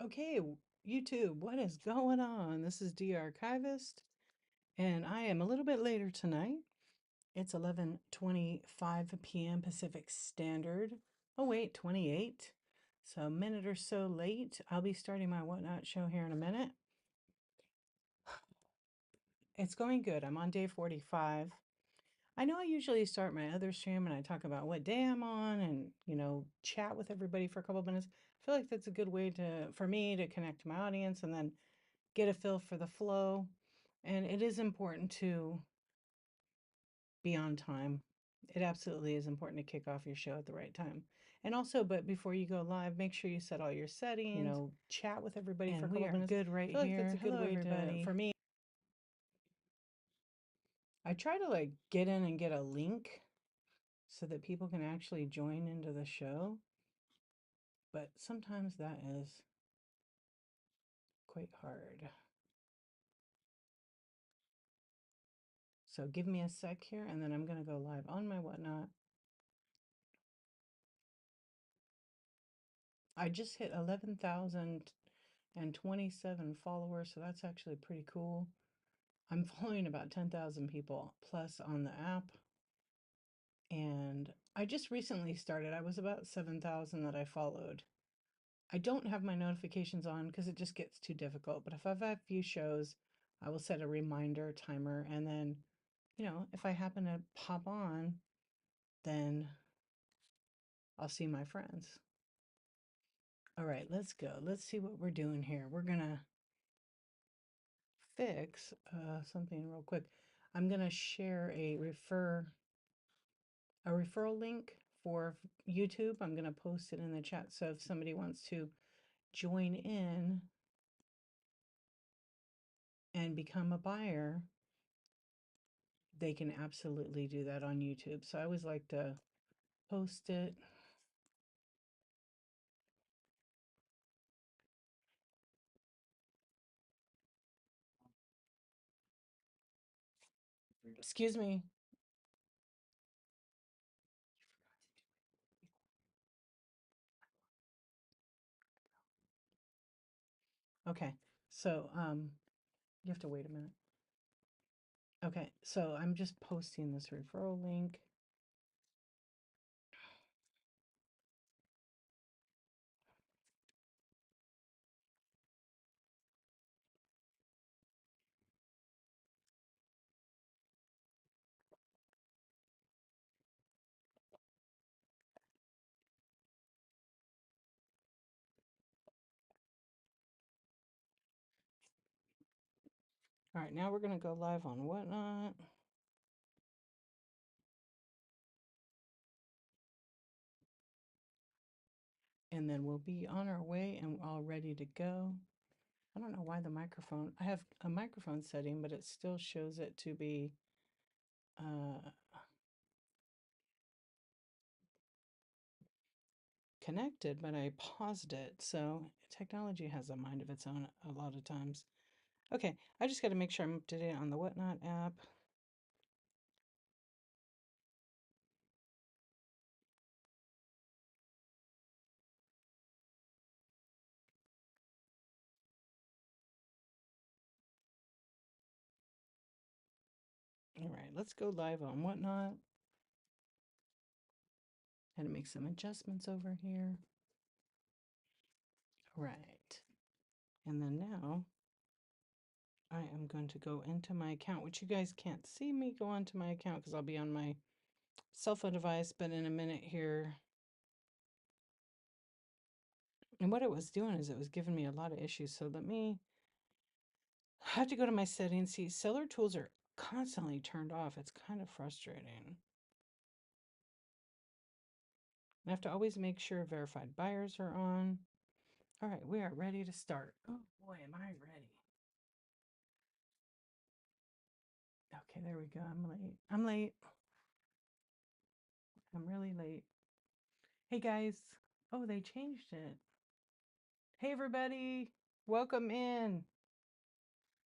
Okay, YouTube, what is going on? This is the Archivist, and I am a little bit later tonight. It's 11:25 p.m. Pacific Standard. Oh wait, 28. So a minute or so late. I'll be starting my Whatnot show here in a minute. It's going good. I'm on day 45. I know I usually start my other stream and I talk about what day I'm on and, chat with everybody for a couple minutes. I feel like that's a good way for me to connect to my audience and then get a feel for the flow. And it is important to be on time. It absolutely is important to kick off your show at the right time. And also, but before you go live, make sure you set all your settings, chat with everybody for a couple minutes. Good right here. I feel like that's a good way everybody. For me. I try to get in and get a link so that people can actually join into the show. But sometimes that is quite hard. So give me a sec here, and then I'm going to go live on my Whatnot. I just hit 11,027 followers, so that's actually pretty cool. I'm following about 10,000 people plus on the app. And I just recently started. I was about 7,000 that I followed. I don't have my notifications on because it just gets too difficult. But if I've had a few shows, I will set a reminder timer. And then, if I happen to pop on, then I'll see my friends. All right, let's go. Let's see what we're doing here. We're going to fix something real quick. I'm going to share a referral link for YouTube. I'm going to post it in the chat. So if somebody wants to join in and become a buyer, they can absolutely do that on YouTube. So I always like to post it. Excuse me. Okay, so you have to wait a minute. Okay, so I'm just posting this referral link. All right, now we're going to go live on Whatnot. And then we'll be on our way and all ready to go. I don't know why I have a microphone setting, but it still shows it to be connected, but I paused it. So technology has a mind of its own a lot of times. Okay, I just got to make sure I'm up to date on the Whatnot app. All right, let's go live on Whatnot. Had to make some adjustments over here. All right. And then now I am going to go into my account, which you guys can't see me go onto my account because I'll be on my cell phone device, but in a minute here. And what it was doing is it was giving me a lot of issues. So I have to go to my settings. See, seller tools are constantly turned off. It's kind of frustrating. I have to always make sure verified buyers are on. All right, we are ready to start. Oh boy, am I ready. Okay, there we go. I'm late. I'm late. I'm really late. Hey guys. Oh, they changed it. Hey everybody. Welcome in.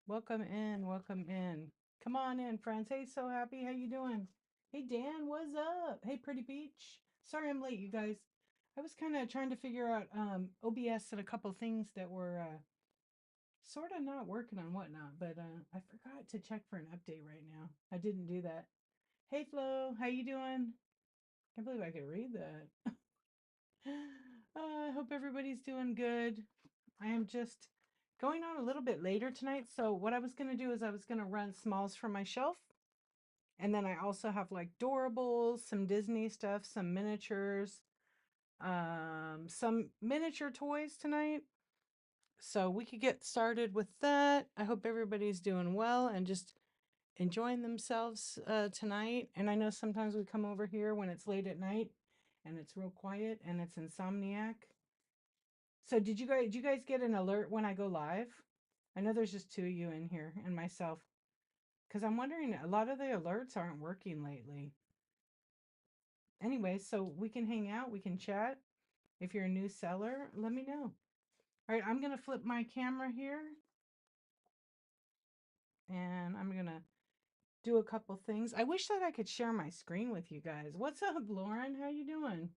Welcome in. Welcome in. Come on in, friends. Hey, so happy. How you doing? Hey Dan, what's up? Hey Pretty Peach. Sorry I'm late, you guys. I was kind of trying to figure out OBS and a couple things that were sort of not working on Whatnot, but I forgot to check for an update right now. I didn't do that. Hey Flo, how you doing? Can't believe I could read that. I hope everybody's doing good. I am just going on a little bit later tonight, so what I was gonna do is I was gonna run smalls from my shelf, and then I also have like doorables, some Disney stuff, some miniatures, some miniature toys tonight. So we could get started with that. I hope everybody's doing well and just enjoying themselves tonight. And I know sometimes we come over here when it's late at night and it's real quiet and it's Insomniac. So did you guys get an alert when I go live? I know there's just two of you in here and myself. Because I'm wondering, a lot of the alerts aren't working lately. Anyway, so we can hang out, we can chat. If you're a new seller, let me know. All right, I'm going to flip my camera here and I'm going to do a couple things. I wish that I could share my screen with you guys. What's up, Lauren? How you doing?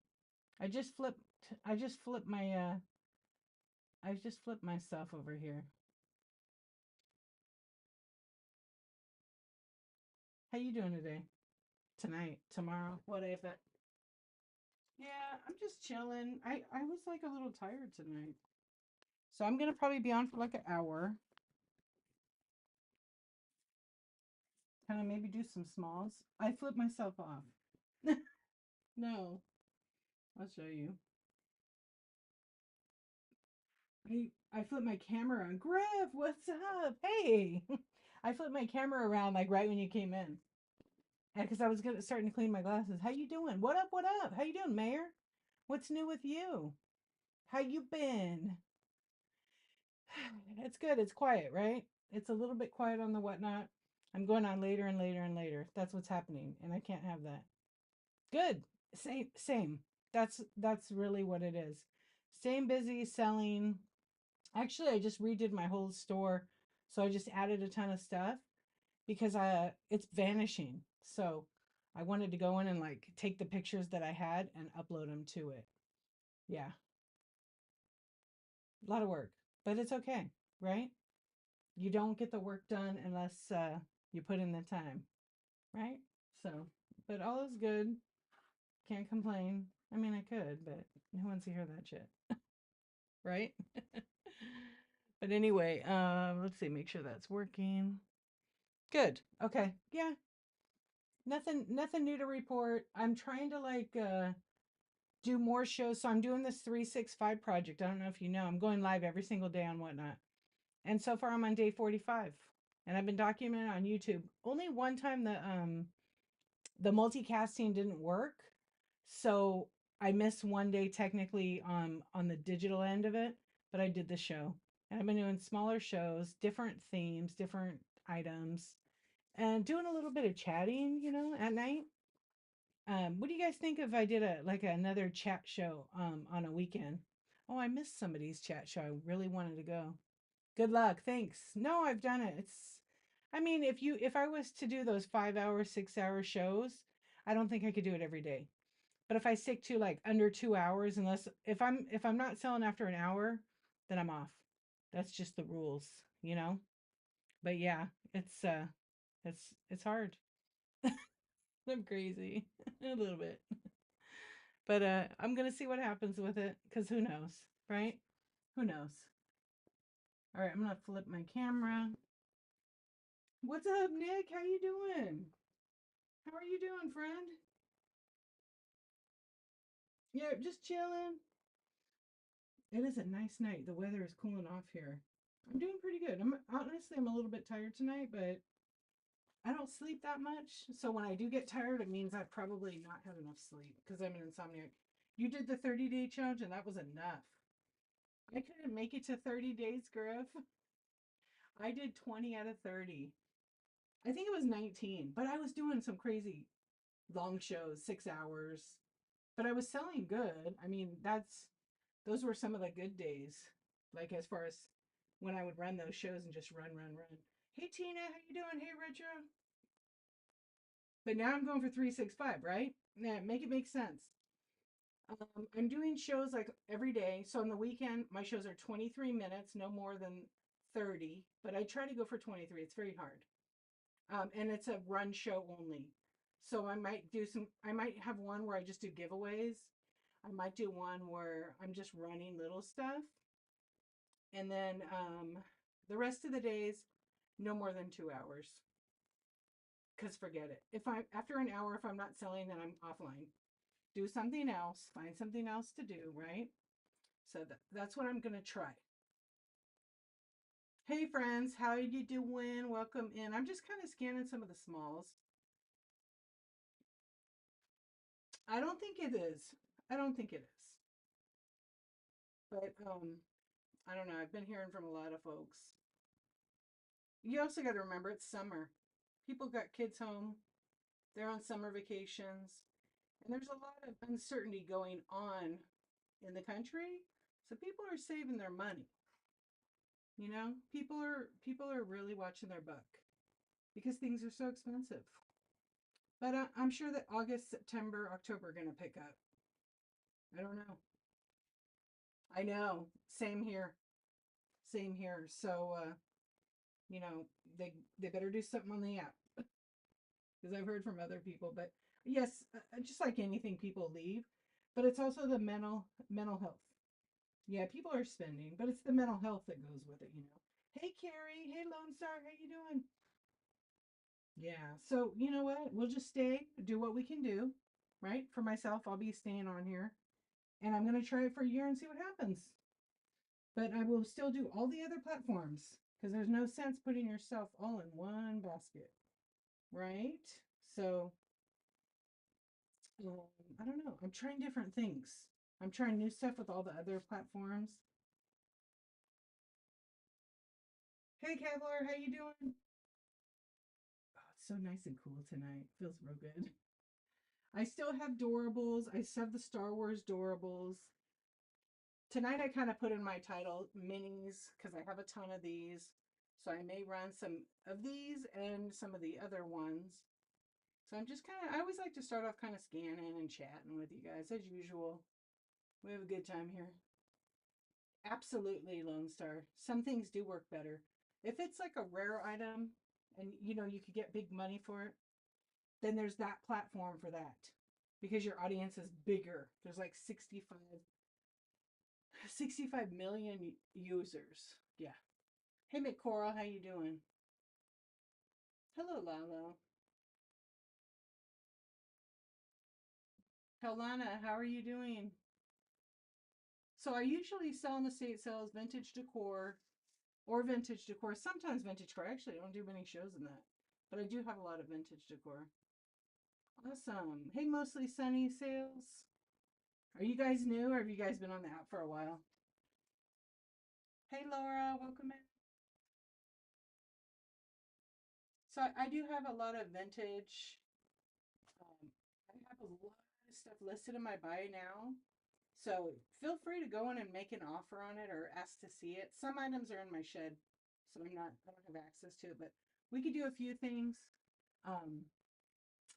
I just flipped I just flipped my I just flipped myself over here. How you doing today? Tonight, tomorrow, whatever. Yeah, I'm just chilling. I was like a little tired tonight. So I'm gonna probably be on for like an hour. Kind of maybe do some smalls. I flipped myself off. No, I'll show you. I flipped my camera on. Griff, what's up? Hey, I flipped my camera around like right when you came in, and because I was starting to clean my glasses. How you doing? What up? What up? How you doing, Mayor? What's new with you? How you been? It's good. It's quiet, right? It's a little bit quiet on the Whatnot. I'm going on later and later and later. That's what's happening, and I can't have that. Good. Same. Same. That's really what it is. Staying busy, selling. Actually, I just redid my whole store, so I just added a ton of stuff because it's vanishing. So I wanted to go in and like take the pictures that I had and upload them to it. Yeah, a lot of work, but it's okay, right? You don't get the work done unless you put in the time, right? So, but all is good. Can't complain. I mean, I could, but who wants to hear that shit, right? But anyway, let's see, make sure that's working. Good. Okay. Yeah. Nothing new to report. I'm trying to like do more shows. So I'm doing this 365 project. I don't know if you know. I'm going live every single day on Whatnot. And so far I'm on day 45. And I've been documenting on YouTube. Only one time the multicasting didn't work. So I missed one day technically on the digital end of it, but I did the show. And I've been doing smaller shows, different themes, different items, and doing a little bit of chatting, at night. What do you guys think if I did another chat show on a weekend? Oh, I missed somebody's chat show. I really wanted to go. Good luck. Thanks. No, I've done it. I mean, if I was to do those 5 hour, 6 hour shows, I don't think I could do it every day. But if I stick to like under 2 hours, unless if I'm not selling after an hour, then I'm off. That's just the rules, you know? But yeah, it's hard. I'm crazy a little bit. But I'm gonna see what happens with it, because who knows, right? Who knows? All right, I'm gonna flip my camera. What's up, Nick? How you doing? How are you doing, friend? Yeah, just chilling. It is a nice night. The weather is cooling off here. I'm doing pretty good. I'm a little bit tired tonight, but I don't sleep that much. So when I do get tired, it means I've probably not had enough sleep because I'm an insomniac. You did the 30-day challenge, and that was enough. I couldn't make it to 30 days, Griff. I did 20 out of 30. I think it was 19, but I was doing some crazy long shows, 6 hours. But I was selling good. I mean, those were some of the good days. Like as far as when I would run those shows and just run, run, run. Hey Tina, how you doing? Hey Retro. But now I'm going for 365, right? Yeah, make it make sense. I'm doing shows like every day. So on the weekend, my shows are 23 minutes, no more than 30, but I try to go for 23. It's very hard. And it's a run show only. So I might have one where I just do giveaways. I might do one where I'm just running little stuff. And then the rest of the days, no more than 2 hours. Because forget it. If I'm after an hour, if I'm not selling, then I'm offline. Do something else, find something else to do, right? So that's what I'm going to try. Hey friends, how you doing? Welcome in. I'm just kind of scanning some of the smalls. I don't think it is. I don't think it is. But I don't know. I've been hearing from a lot of folks. You also got to remember it's summer. People got kids home. They're on summer vacations. And there's a lot of uncertainty going on in the country. So people are saving their money. You know, people are really watching their buck because things are so expensive. But I'm sure that August, September, October are going to pick up. I don't know. I know. Same here. Same here. So, you know, they better do something on the app because I've heard from other people. But yes, just like anything, people leave, but it's also the mental health. Yeah, people are spending, but it's the mental health that goes with it. You know. Hey, Carrie. Hey, Lone Star. How you doing? Yeah. So you know what? We'll just stay, do what we can do, right? For myself, I'll be staying on here, and I'm gonna try it for a year and see what happens. But I will still do all the other platforms because there's no sense putting yourself all in one basket, right? So um, I don't know. I'm trying different things. I'm trying new stuff with all the other platforms. Hey, Kevlar, how you doing? Oh, it's so nice and cool tonight. Feels real good. I still have Doorables. I still have the Star Wars Doorables. Tonight I kind of put in my title minis because I have a ton of these. So I may run some of these and some of the other ones. So I'm just kind of, I always like to start off kind of scanning and chatting with you guys as usual. We have a good time here. Absolutely, Lone Star. Some things do work better. If it's like a rare item and you know you could get big money for it, then there's that platform for that because your audience is bigger. There's like 65 million users. Yeah. Hey, McCora, how you doing? Hello, Lalo. Helena, how are you doing? So I usually sell in the state sales vintage decor or vintage decor. Sometimes vintage decor. Actually, I don't do many shows in that, but I do have a lot of vintage decor. Awesome. Hey, mostly sunny sales. Are you guys new or have you guys been on the app for a while? Hey, Laura, welcome in. So I do have a lot of vintage. I have a lot of stuff listed in my bio now. So feel free to go in and make an offer on it or ask to see it. Some items are in my shed, so I don't have access to it, but we could do a few things. Um,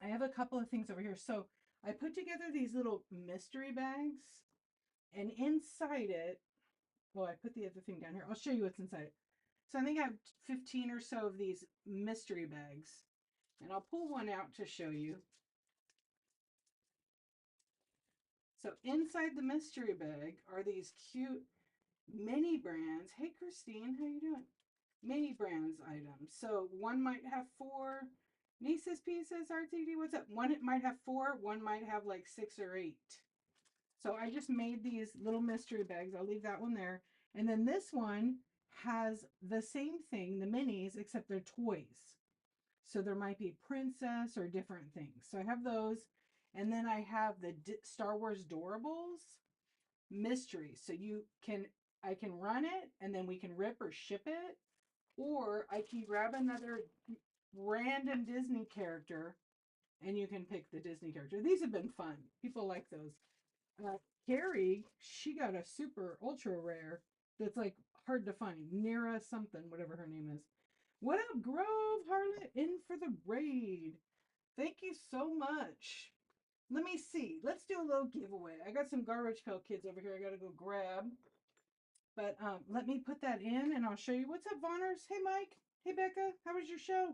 I have a couple of things over here. So I put together these little mystery bags, and inside it, well, I put the other thing down here. I'll show you what's inside it. So I think I have 15 or so of these mystery bags, and I'll pull one out to show you. So inside the mystery bag are these cute mini brands. Hey, Christine, how you doing? Mini brands items. So one might have four nieces pieces. RTD, what's up? One it might have four. One might have like 6 or 8. So I just made these little mystery bags. I'll leave that one there. And then this one has the same thing, the minis, except they're toys. So there might be princess or different things. So I have those. And then I have the Star Wars Doorables mystery. So I can run it and then we can rip or ship it. Or I can grab another random Disney character and you can pick the Disney character. These have been fun. People like those. Uh, Carrie, she got a super ultra rare that's like hard to find. Nira something, whatever her name is. What up, Grove Harlot? In for the raid. Thank you so much. Let me see. Let's do a little giveaway. I got some Garbage Pail Kids over here I gotta go grab. But let me put that in and I'll show you. What's up, Vonners? Hey, Mike. Hey, Becca. How was your show?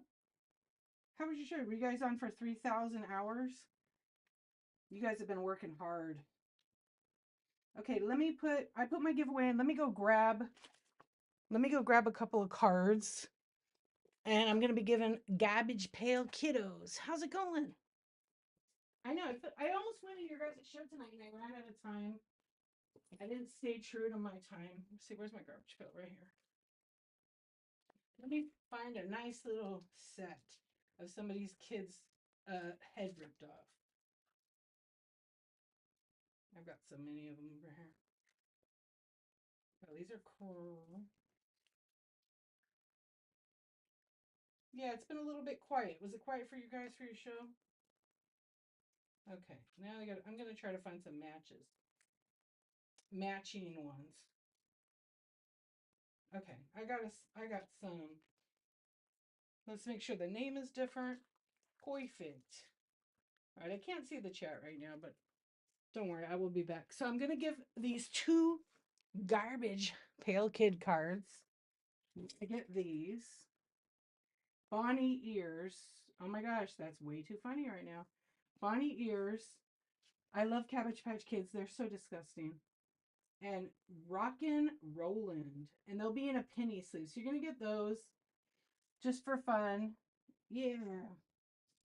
How was your show? Were you guys on for 3,000 hours? You guys have been working hard. Okay, I put my giveaway in. Let me go grab a couple of cards. And I'm going to be giving Garbage Pail Kiddos. How's it going? I know. I almost went to your guys' show tonight and I ran out of time. I didn't stay true to my time. Let's see, where's my garbage pail? Right here. Let me find a nice little set of somebody's kid's head ripped off. I've got so many of them over here. Oh, these are cool. Yeah, it's been a little bit quiet. Was it quiet for you guys for your show? Okay, now I'm gonna try to find some matching ones. Okay, I got some. Let's make sure the name is different. Perfect. All right, I can't see the chat right now, but don't worry, I will be back. So I'm gonna give these two Garbage Pail Kid cards. I get these. Bonnie ears. Oh my gosh, that's way too funny right now. Bonnie ears. I love Cabbage Patch Kids. They're so disgusting. And Rockin' Roland. And they'll be in a penny sleeve. So you're going to get those just for fun. Yeah.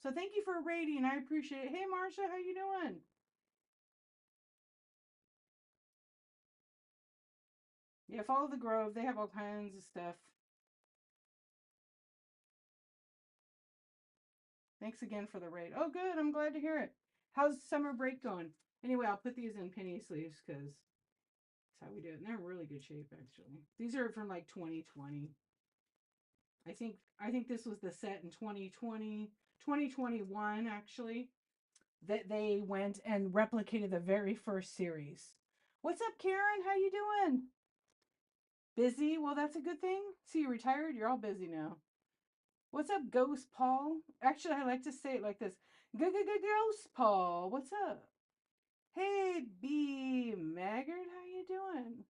So thank you for rating. I appreciate it. Hey, Marsha, how you doing? Yeah, follow the Grove. They have all kinds of stuff. Thanks again for the rate. Oh, good. I'm glad to hear it. How's summer break going? Anyway, I'll put these in penny sleeves because that's how we do it. And they're in really good shape, actually. These are from like 2020. I think this was the set in 2020, 2021, actually, that they went and replicated the very first series. What's up, Karen? How you doing? Busy? Well, that's a good thing. See, you retired? You're all busy now. What's up, Ghost Paul? Actually, I like to say it like this. Ghost Paul, what's up? Hey, B Maggard, how you doing?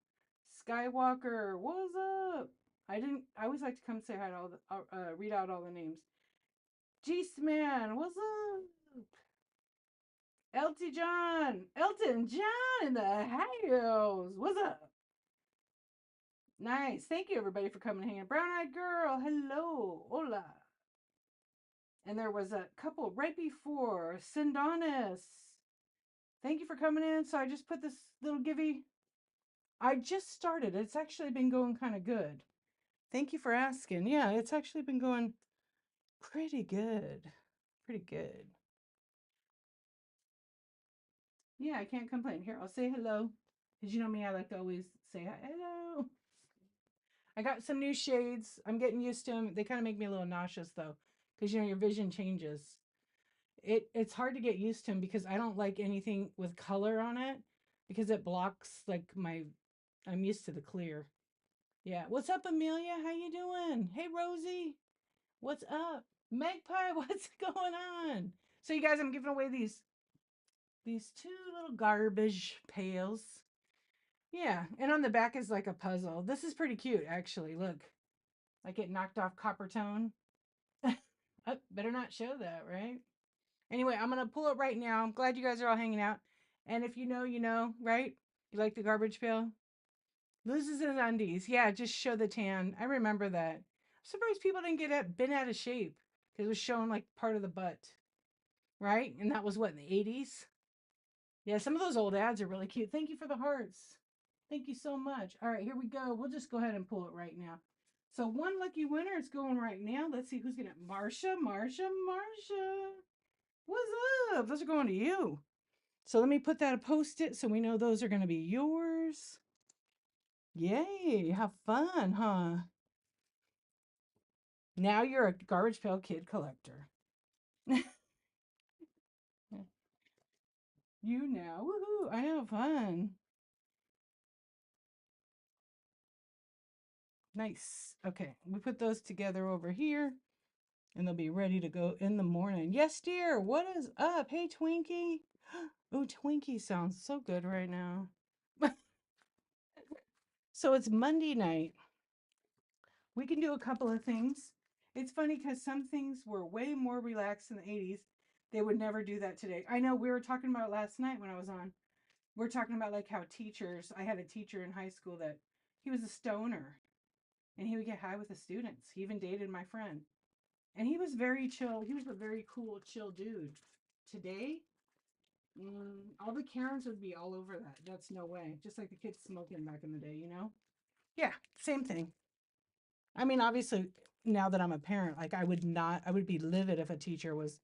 Skywalker, what's up? I always like to come say hi to all the, read out all the names. G-Man, what's up? Elton John in the house, what's up? Nice, thank you everybody for coming here. Brown-eyed girl, hello, hola. And there was a couple right before, Sindonis. Thank you for coming in. So I just put this little givey. I just started. It's actually been going kind of good. Thank you for asking. Yeah, it's actually been going pretty good. Pretty good. Yeah, I can't complain. Here, I'll say hello. Because you know me, I like to always say hi. Hello. I got some new shades. I'm getting used to them. They kind of make me a little nauseous though. Because you know, your vision changes. It's hard to get used to them because I don't like anything with color on it. Because it blocks like I'm used to the clear. Yeah. What's up, Amelia? How you doing? Hey, Rosie. What's up? Magpie, what's going on? So you guys, I'm giving away these two little garbage pails. Yeah, and on the back is like a puzzle. This is pretty cute, actually. Look, like it knocked off Copper Tone. Oh, better not show that, right? Anyway, I'm gonna pull it right now. I'm glad you guys are all hanging out. And if you know, you know, right? You like the garbage pail? Loses his undies. Yeah, just show the tan. I remember that. I'm surprised people didn't get bent out of shape because it was showing like part of the butt, right? And that was what in the 80s. Yeah, some of those old ads are really cute. Thank you for the hearts. Thank you so much. All right, here we go. We'll just go ahead and pull it right now. So one lucky winner is going right now. Let's see who's gonna. Marsha. What's up? Those are going to you. So let me put that a post-it so we know those are going to be yours. Yay, have fun, huh? Now you're a Garbage Pail Kid collector. You now, woohoo, I know, fun. Nice. Okay, we put those together over here and they'll be ready to go in the morning. Yes, dear, what is up? Hey, Twinkie. Oh, Twinkie sounds so good right now. So it's Monday night. We can do a couple of things. It's funny because some things were way more relaxed in the 80s. They would never do that today. I know we were talking about it last night when I was on. We're talking about like how teachers, I had a teacher in high school that he was a stoner and he would get high with the students. He even dated my friend. And he was very chill. He was a very cool, chill dude. Today, all the Karens would be all over that. That's no way. Just like the kids smoking back in the day, you know? Yeah, same thing. I mean, obviously, now that I'm a parent, like I would be livid if a teacher was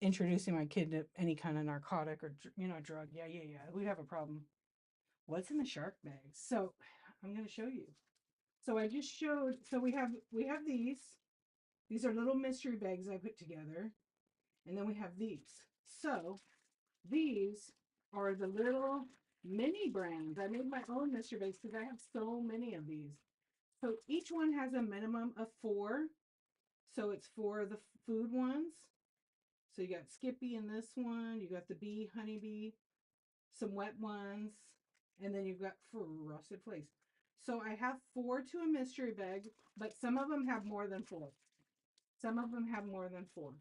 introducing my kid to any kind of narcotic or, drug. Yeah, yeah, yeah. We'd have a problem. What's in the shark bag? So I'm going to show you. So I just showed, so we have these. These are little mystery bags I put together. And then we have these. So these are the little mini brands. I made my own mystery bags because I have so many of these. So each one has a minimum of 4. So it's for the food ones. So you got Skippy in this one. You got the bee, honeybee, some wet ones, and then you've got frosted flakes. So I have 4 to a mystery bag, but some of them have more than 4. Some of them have more than 4.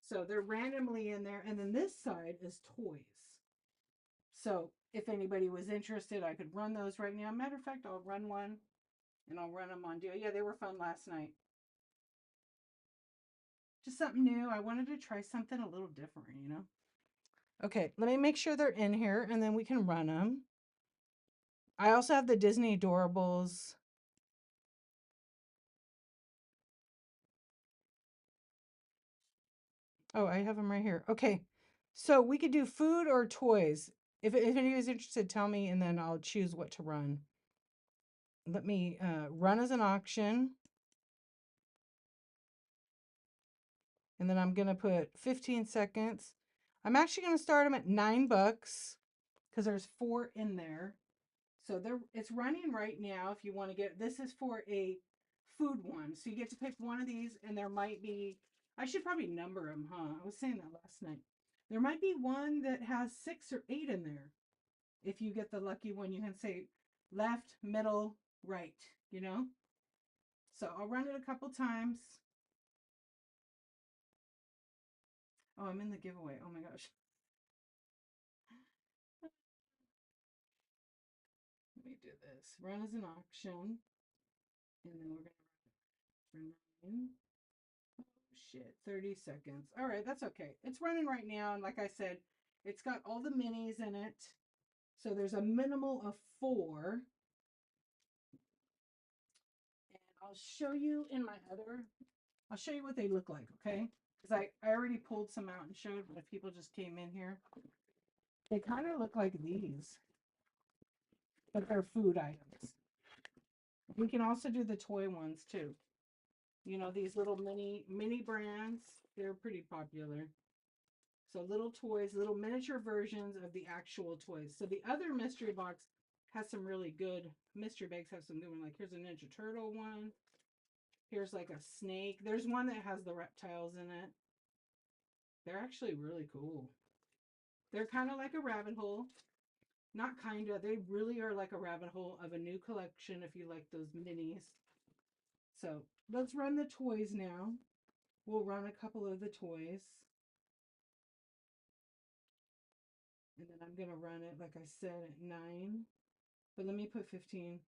So they're randomly in there. And then this side is toys. So if anybody was interested, I could run those right now. Matter of fact, I'll run one and I'll run them on deal. Yeah, they were fun last night. Just something new. I wanted to try something a little different, you know? Okay, let me make sure they're in here and then we can run them. I also have the Disney Adorables. Oh, I have them right here. Okay, so we could do food or toys. If anybody's interested, tell me and then I'll choose what to run. Let me run as an auction. And then I'm going to put 15 seconds. I'm actually going to start them at $9 because there's 4 in there. So it's running right now if you want to get, this is for a food one. So you get to pick one of these and there might be, I should probably number them, huh? I was saying that last night. There might be one that has 6 or 8 in there. If you get the lucky one, you can say left, middle, right, you know? So I'll run it a couple times. Oh, I'm in the giveaway. Oh my gosh. Let me do this. Run as an auction. And then we're going to run it for 9. Oh, shit. 30 seconds. All right, that's okay. It's running right now. And like I said, it's got all the minis in it. So there's a minimal of 4. And I'll show you in my other, I'll show you what they look like, okay? Because I already pulled some out and showed, but if people just came in here, they kind of look like these, but they're food items. We can also do the toy ones too. You know, these little mini brands, they're pretty popular. So little toys, little miniature versions of the actual toys. So the other mystery box has some really good, mystery bags have some good ones. Like here's a Ninja Turtle one. Here's like a snake. There's one that has the reptiles in it. They're actually really cool. They're kind of like a rabbit hole. Not kind of, they really are like a rabbit hole of a new collection if you like those minis. So let's run the toys now. We'll run a couple of the toys. And then I'm going to run it, like I said, at 9. But let me put 15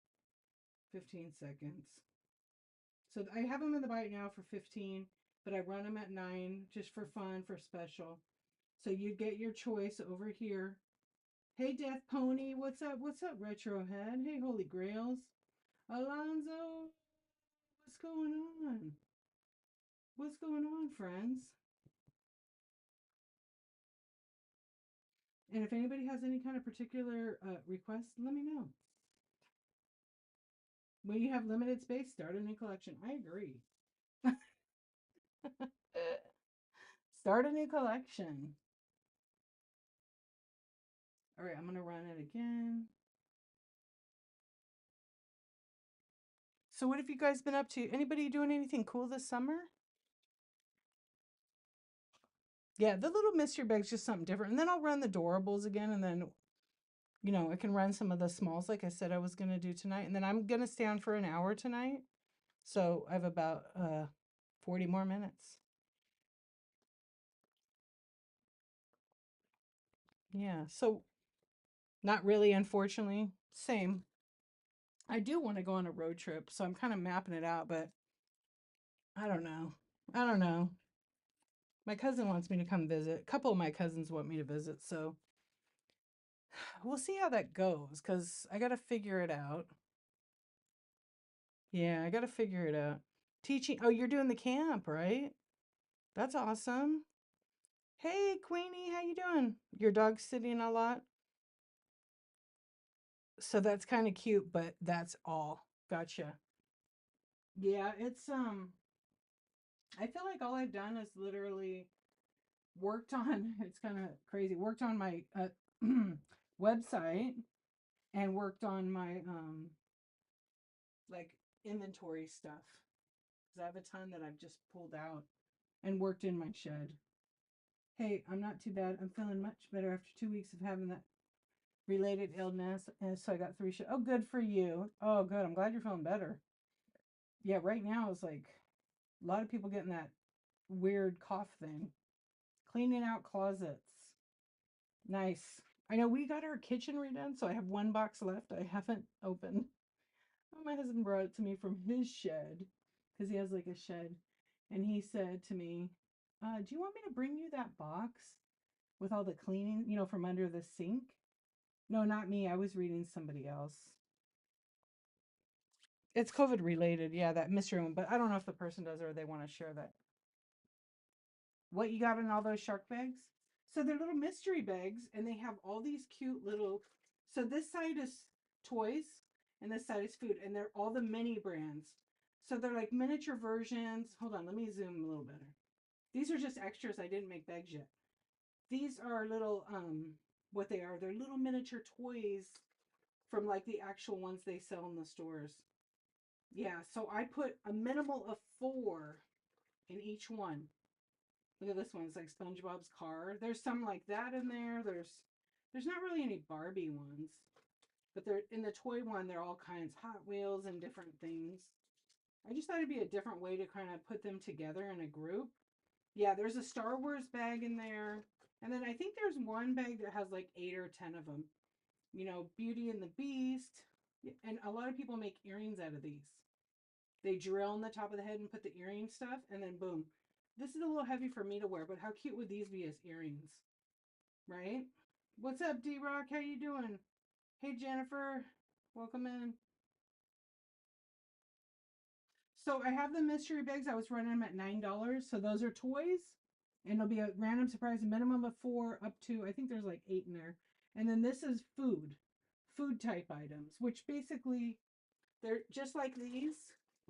seconds. So I have them in the bite now for 15, but I run them at 9 just for fun, for special. So you get your choice over here. Hey, Death Pony, what's up? What's up, Retro Head? Hey, Holy Grails. Alonzo, what's going on? What's going on, friends? And if anybody has any kind of particular request, let me know. When you have limited space, start a new collection. I agree. Start a new collection. All right, I'm going to run it again. So what have you guys been up to? Anybody doing anything cool this summer? Yeah, the little mystery bag's just something different. And then I'll run the Doorables again, and then I can run some of the smalls like I said I was gonna do tonight. And then I'm gonna stay on for an hour tonight. So I have about 40 more minutes. Yeah. So not really, unfortunately. Same. I do want to go on a road trip, so I'm kind of mapping it out, but I don't know. I don't know. My cousin wants me to come visit. A couple of my cousins want me to visit, so we'll see how that goes because I got to figure it out. Yeah, I got to figure it out. Teaching. Oh, you're doing the camp, right? That's awesome. Hey, Queenie, how you doing? Your dog's sitting a lot, so that's kind of cute, but that's all. Gotcha. Yeah, it's. I feel like all I've done is literally worked on. It's kind of crazy. Worked on my website and worked on my like inventory stuff because I have a ton that I've just pulled out and worked in my shed. Hey, I'm not too bad. I'm feeling much better after 2 weeks of having that related illness. And so I got 3 shots. Oh, good for you. Oh, good. I'm glad you're feeling better. Yeah, right now it's like a lot of people getting that weird cough thing. Cleaning out closets. Nice. I know we got our kitchen redone, so I have one box left I haven't opened. Oh, my husband brought it to me from his shed because he has like a shed. And he said to me, do you want me to bring you that box with all the cleaning, from under the sink? No, not me. I was reading somebody else. It's COVID related. Yeah, that mystery one. But I don't know if the person does or they want to share that. What you got in all those shark bags? So they're little mystery bags and they have all these cute little. So this side is toys and this side is food. And they're all the mini brands. So they're like miniature versions. Hold on, let me zoom a little better. These are just extras. I didn't make bags yet. These are little, what they are. They're little miniature toys from like the actual ones they sell in the stores. Yeah, so I put a minimal of 4 in each one. Look at this one. It's like SpongeBob's car. There's some like that in there. There's not really any Barbie ones, but they're in the toy one. They're all kinds Hot Wheels and different things. I just thought it'd be a different way to kind of put them together in a group. Yeah, there's a Star Wars bag in there, and then I think there's one bag that has like 8 or 10 of them. Beauty and the Beast, and a lot of people make earrings out of these. They drill in the top of the head and put the earring stuff, and then boom. This is a little heavy for me to wear, but how cute would these be as earrings? Right? What's up, D-Rock? How you doing? Hey, Jennifer. Welcome in. So I have the mystery bags. I was running them at $9. So those are toys. And it'll be a random surprise, a minimum of 4 up to, I think there's like 8 in there. And then this is food type items, which basically they're just like these,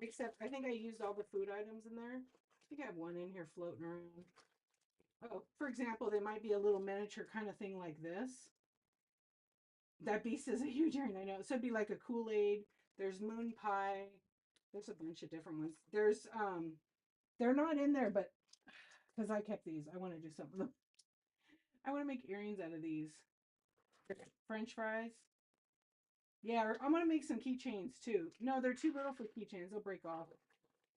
except I think I used all the food items in there. I think I have one in here floating around. Oh, for example, they might be a little miniature kind of thing like this. That beast is a huge earring, I know. So it'd be like a Kool-Aid. There's moon pie. There's a bunch of different ones. They're not in there, but because I kept these, I want to do some of them. I want to make earrings out of these. French fries. Yeah, or I'm gonna make some keychains too. No, they're too little for keychains. They'll break off.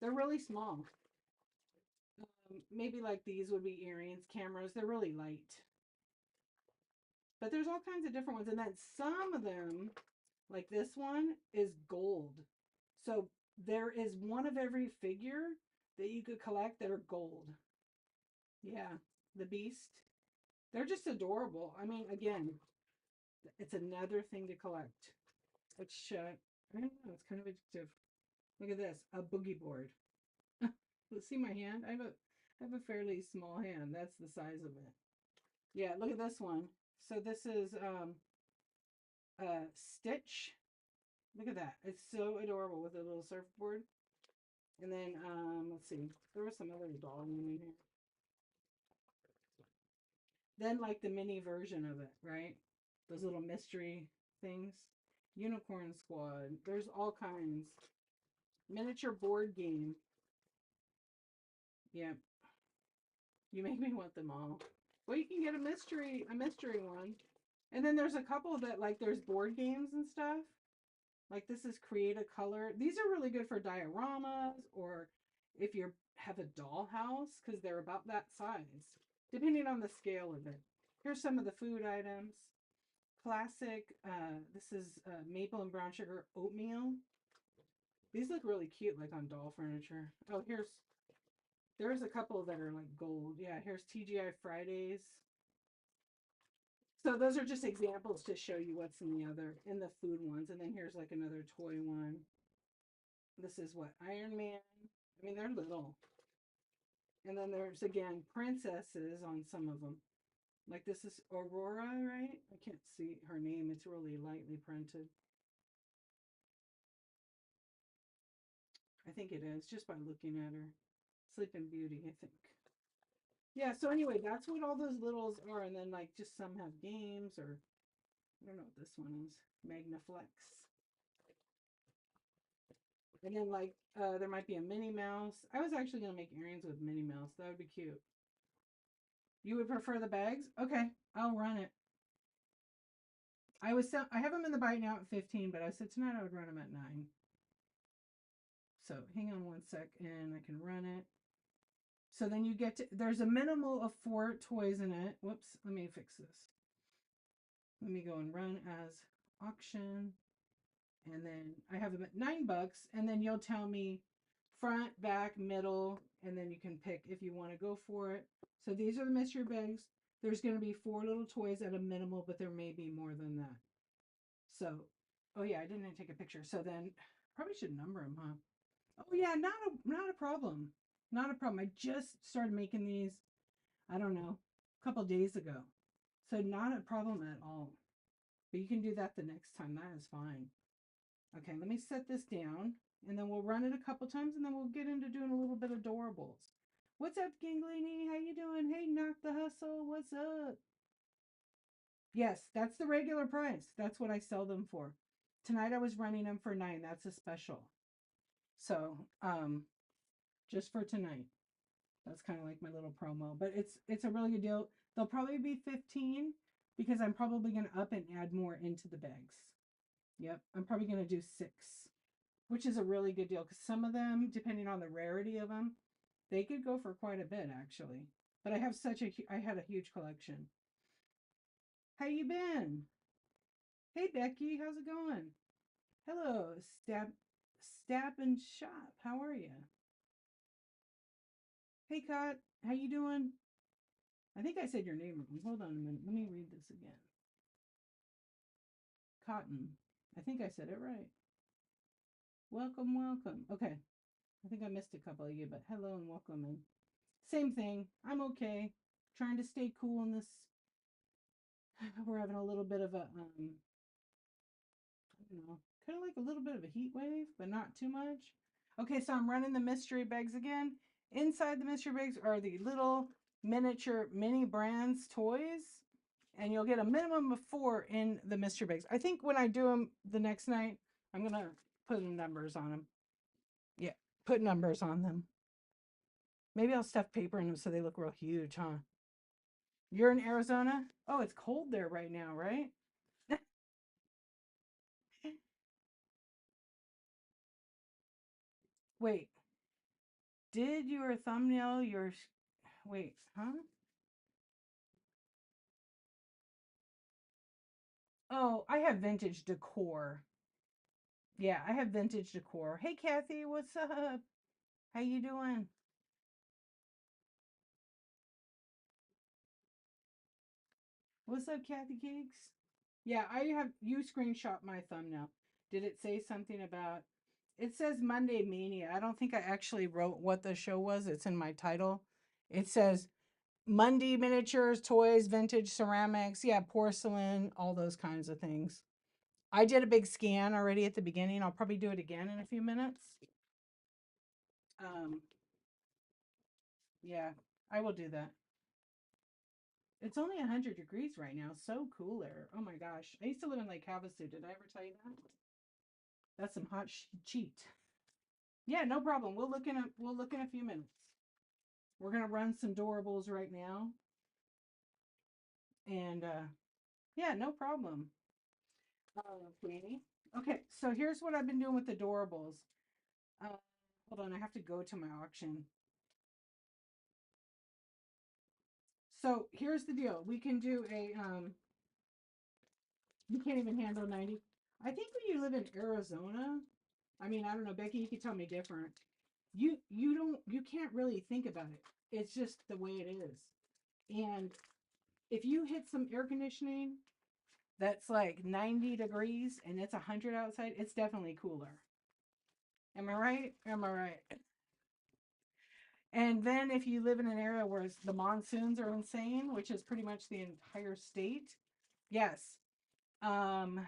They're really small. Maybe like these would be earrings, cameras. They're really light. But there's all kinds of different ones. And then some of them, like this one, is gold. So there is one of every figure that you could collect that are gold. Yeah, the Beast. They're just adorable. I mean, again, it's another thing to collect. Which, I don't know, it's kind of addictive. Look at this, a boogie board. See my hand? I have a fairly small hand. That's the size of it. Yeah, look at this one. So this is Stitch. Look at that. It's so adorable with a little surfboard. And then let's see. There was some other doll in here. Then like the mini version of it, right? Those little mystery things. Unicorn Squad. There's all kinds. Miniature board game. Yeah. You make me want them all. Well, you can get a mystery one. And then there's a couple that like there's board games and stuff. Like this is create a color. These are really good for dioramas or if you have a dollhouse because they're about that size, depending on the scale of it. Here's some of the food items. Classic. This is maple and brown sugar oatmeal. These look really cute, like on doll furniture. Oh, there's a couple that are like gold. Yeah, here's TGI Fridays. So those are just examples to show you what's in the food ones. And then here's like another toy one. This is what, Iron Man. I mean, they're little. And then there's again princesses on some of them. Like this is Aurora, right? I can't see her name. It's really lightly printed. I think it is just by looking at her. Sleeping Beauty, I think. Yeah, so anyway, that's what all those littles are. And then like just some have games or I don't know what this one is. Magnaflex. And then like there might be a Minnie Mouse. I was actually gonna make earrings with Minnie Mouse. That would be cute. You would prefer the bags? Okay, I'll run it. I have them in the bite now at 15, but I said tonight I would run them at 9. So hang on one sec and I can run it. So then you get to, there's a minimal of 4 toys in it. Whoops, let me fix this. Let me go and run as auction. And then I have them at $9 and then you'll tell me front, back, middle, and then you can pick if you want to go for it. So these are the mystery bags. There's going to be 4 little toys at a minimal, but there may be more than that. So, oh yeah, I didn't take a picture. So then probably should number them, huh? Oh yeah, not a problem. Not a problem. I just started making these, I don't know, a couple days ago. So not a problem at all. But you can do that the next time. That is fine. Okay, let me set this down and then we'll run it a couple times and then we'll get into doing a little bit of adorables. What's up, Ganglini? How you doing? Hey, Knock the Hustle. What's up? Yes, that's the regular price. That's what I sell them for. Tonight I was running them for 9. That's a special. So, just for tonight. That's kind of like my little promo, but it's a really good deal. They'll probably be 15 because I'm probably going to up and add more into the bags. Yep, I'm probably going to do 6, which is a really good deal because some of them, depending on the rarity of them, they could go for quite a bit actually. But I had a huge collection. How you been? Hey Becky, how's it going? Hello, Stab and Shop. How are you? Hey Cot, how you doing? I think I said your name wrong. Hold on a minute. Let me read this again. Cotton. I think I said it right. Welcome, welcome. Okay. I think I missed a couple of you, but hello and welcome. And same thing. I'm okay. Trying to stay cool in this. We're having a little bit of a, I don't know, kind of like a little bit of a heat wave, but not too much. Okay, so I'm running the mystery bags again. Inside the mystery bags are the little miniature mini brands toys. And you'll get a minimum of 4 in the mystery bags. I think when I do them the next night, I'm going to put numbers on them. Yeah, put numbers on them. Maybe I'll stuff paper in them so they look real huge, huh? You're in Arizona? Oh, it's cold there right now, right? Wait, did your thumbnail, wait, huh? Oh, I have vintage decor. Yeah, I have vintage decor. Hey, Kathy, what's up? How you doing? What's up, Kathy Cakes? Yeah, you screenshot my thumbnail. Did it say something about, it says Monday Mania. I don't think I actually wrote what the show was. It's in my title. It says Monday miniatures, toys, vintage ceramics, yeah, porcelain, all those kinds of things. I did a big scan already at the beginning. I'll probably do it again in a few minutes. Um, yeah, I will do that. It's only 100 degrees right now. So cool there. Oh my gosh. I used to live in Lake Havasu. Did I ever tell you that? That's some hot cheat. Yeah, no problem. We'll look in a few minutes. We're gonna run some doorables right now. And yeah, no problem. Queenie. Okay, so here's what I've been doing with the doorables. Uh, hold on, I have to go to my auction. So here's the deal. We can do a you can't even handle 90. I think when you live in Arizona, I mean, I don't know, Becky, you could tell me different. You can't really think about it. It's just the way it is. And if you hit some air conditioning that's like 90 degrees and it's 100 outside, it's definitely cooler. Am I right? Am I right? And then if you live in an area where the monsoons are insane, which is pretty much the entire state, yes, um,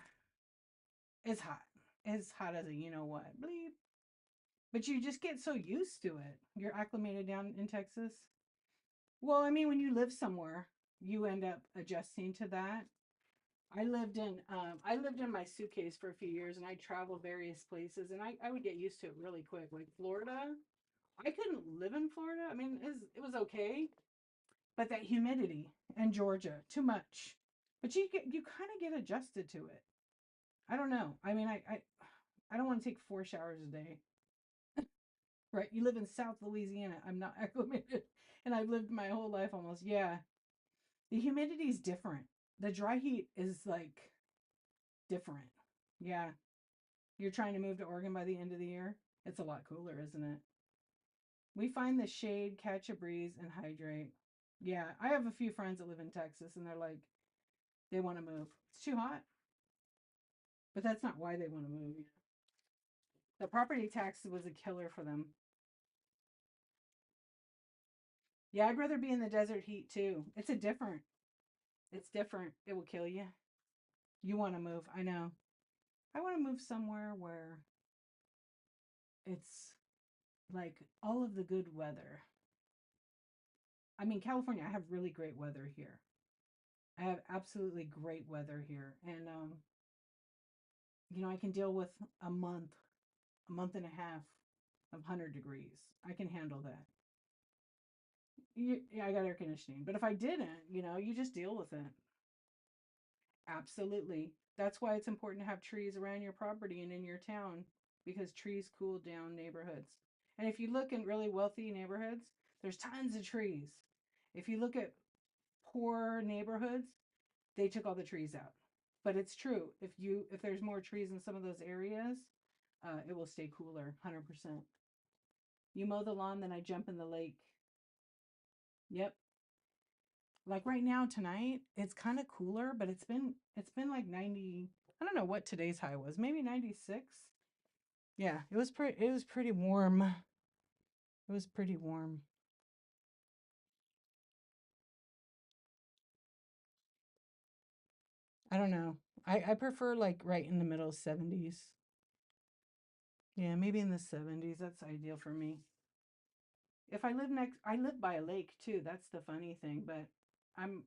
it's hot. It's hot as a you know what. Bleep. But you just get so used to it. You're acclimated down in Texas. Well, I mean, when you live somewhere, you end up adjusting to that. I lived in my suitcase for a few years and I traveled various places and I would get used to it really quick. Like Florida, I couldn't live in Florida. I mean, it was okay, but that humidity and Georgia, too much. But you kind of get adjusted to it. I don't know. I mean, I don't want to take 4 showers a day. Right? You live in South Louisiana. I'm not acclimated, and I've lived my whole life almost. Yeah, the humidity is different. The dry heat is like different. Yeah, you're trying to move to Oregon by the end of the year. It's a lot cooler, isn't it? We find the shade, catch a breeze, and hydrate. Yeah, I have a few friends that live in Texas, and they're like, they want to move. It's too hot, but that's not why they want to move. The property tax was a killer for them. Yeah, I'd rather be in the desert heat too. It's different. It will kill you. You want to move. I know. I want to move somewhere where it's like all of the good weather. I mean, California, I have really great weather here. I have absolutely great weather here. And, I can deal with a month and a half of 100 degrees. I can handle that. Yeah, I got air conditioning. But if I didn't, you just deal with it. Absolutely. That's why it's important to have trees around your property and in your town because trees cool down neighborhoods. And if you look in really wealthy neighborhoods, there's tons of trees. If you look at poor neighborhoods, they took all the trees out. But it's true. If there's more trees in some of those areas, it will stay cooler, 100%. You mow the lawn, then I jump in the lake. Yep. Like right now tonight, it's kind of cooler, but it's been like 90. I don't know what today's high was. Maybe 96. Yeah, it was pretty warm. It was pretty warm. I don't know. I prefer like right in the middle 70s. Yeah, maybe in the 70s. That's ideal for me. If I live by a lake too. That's the funny thing, but I'm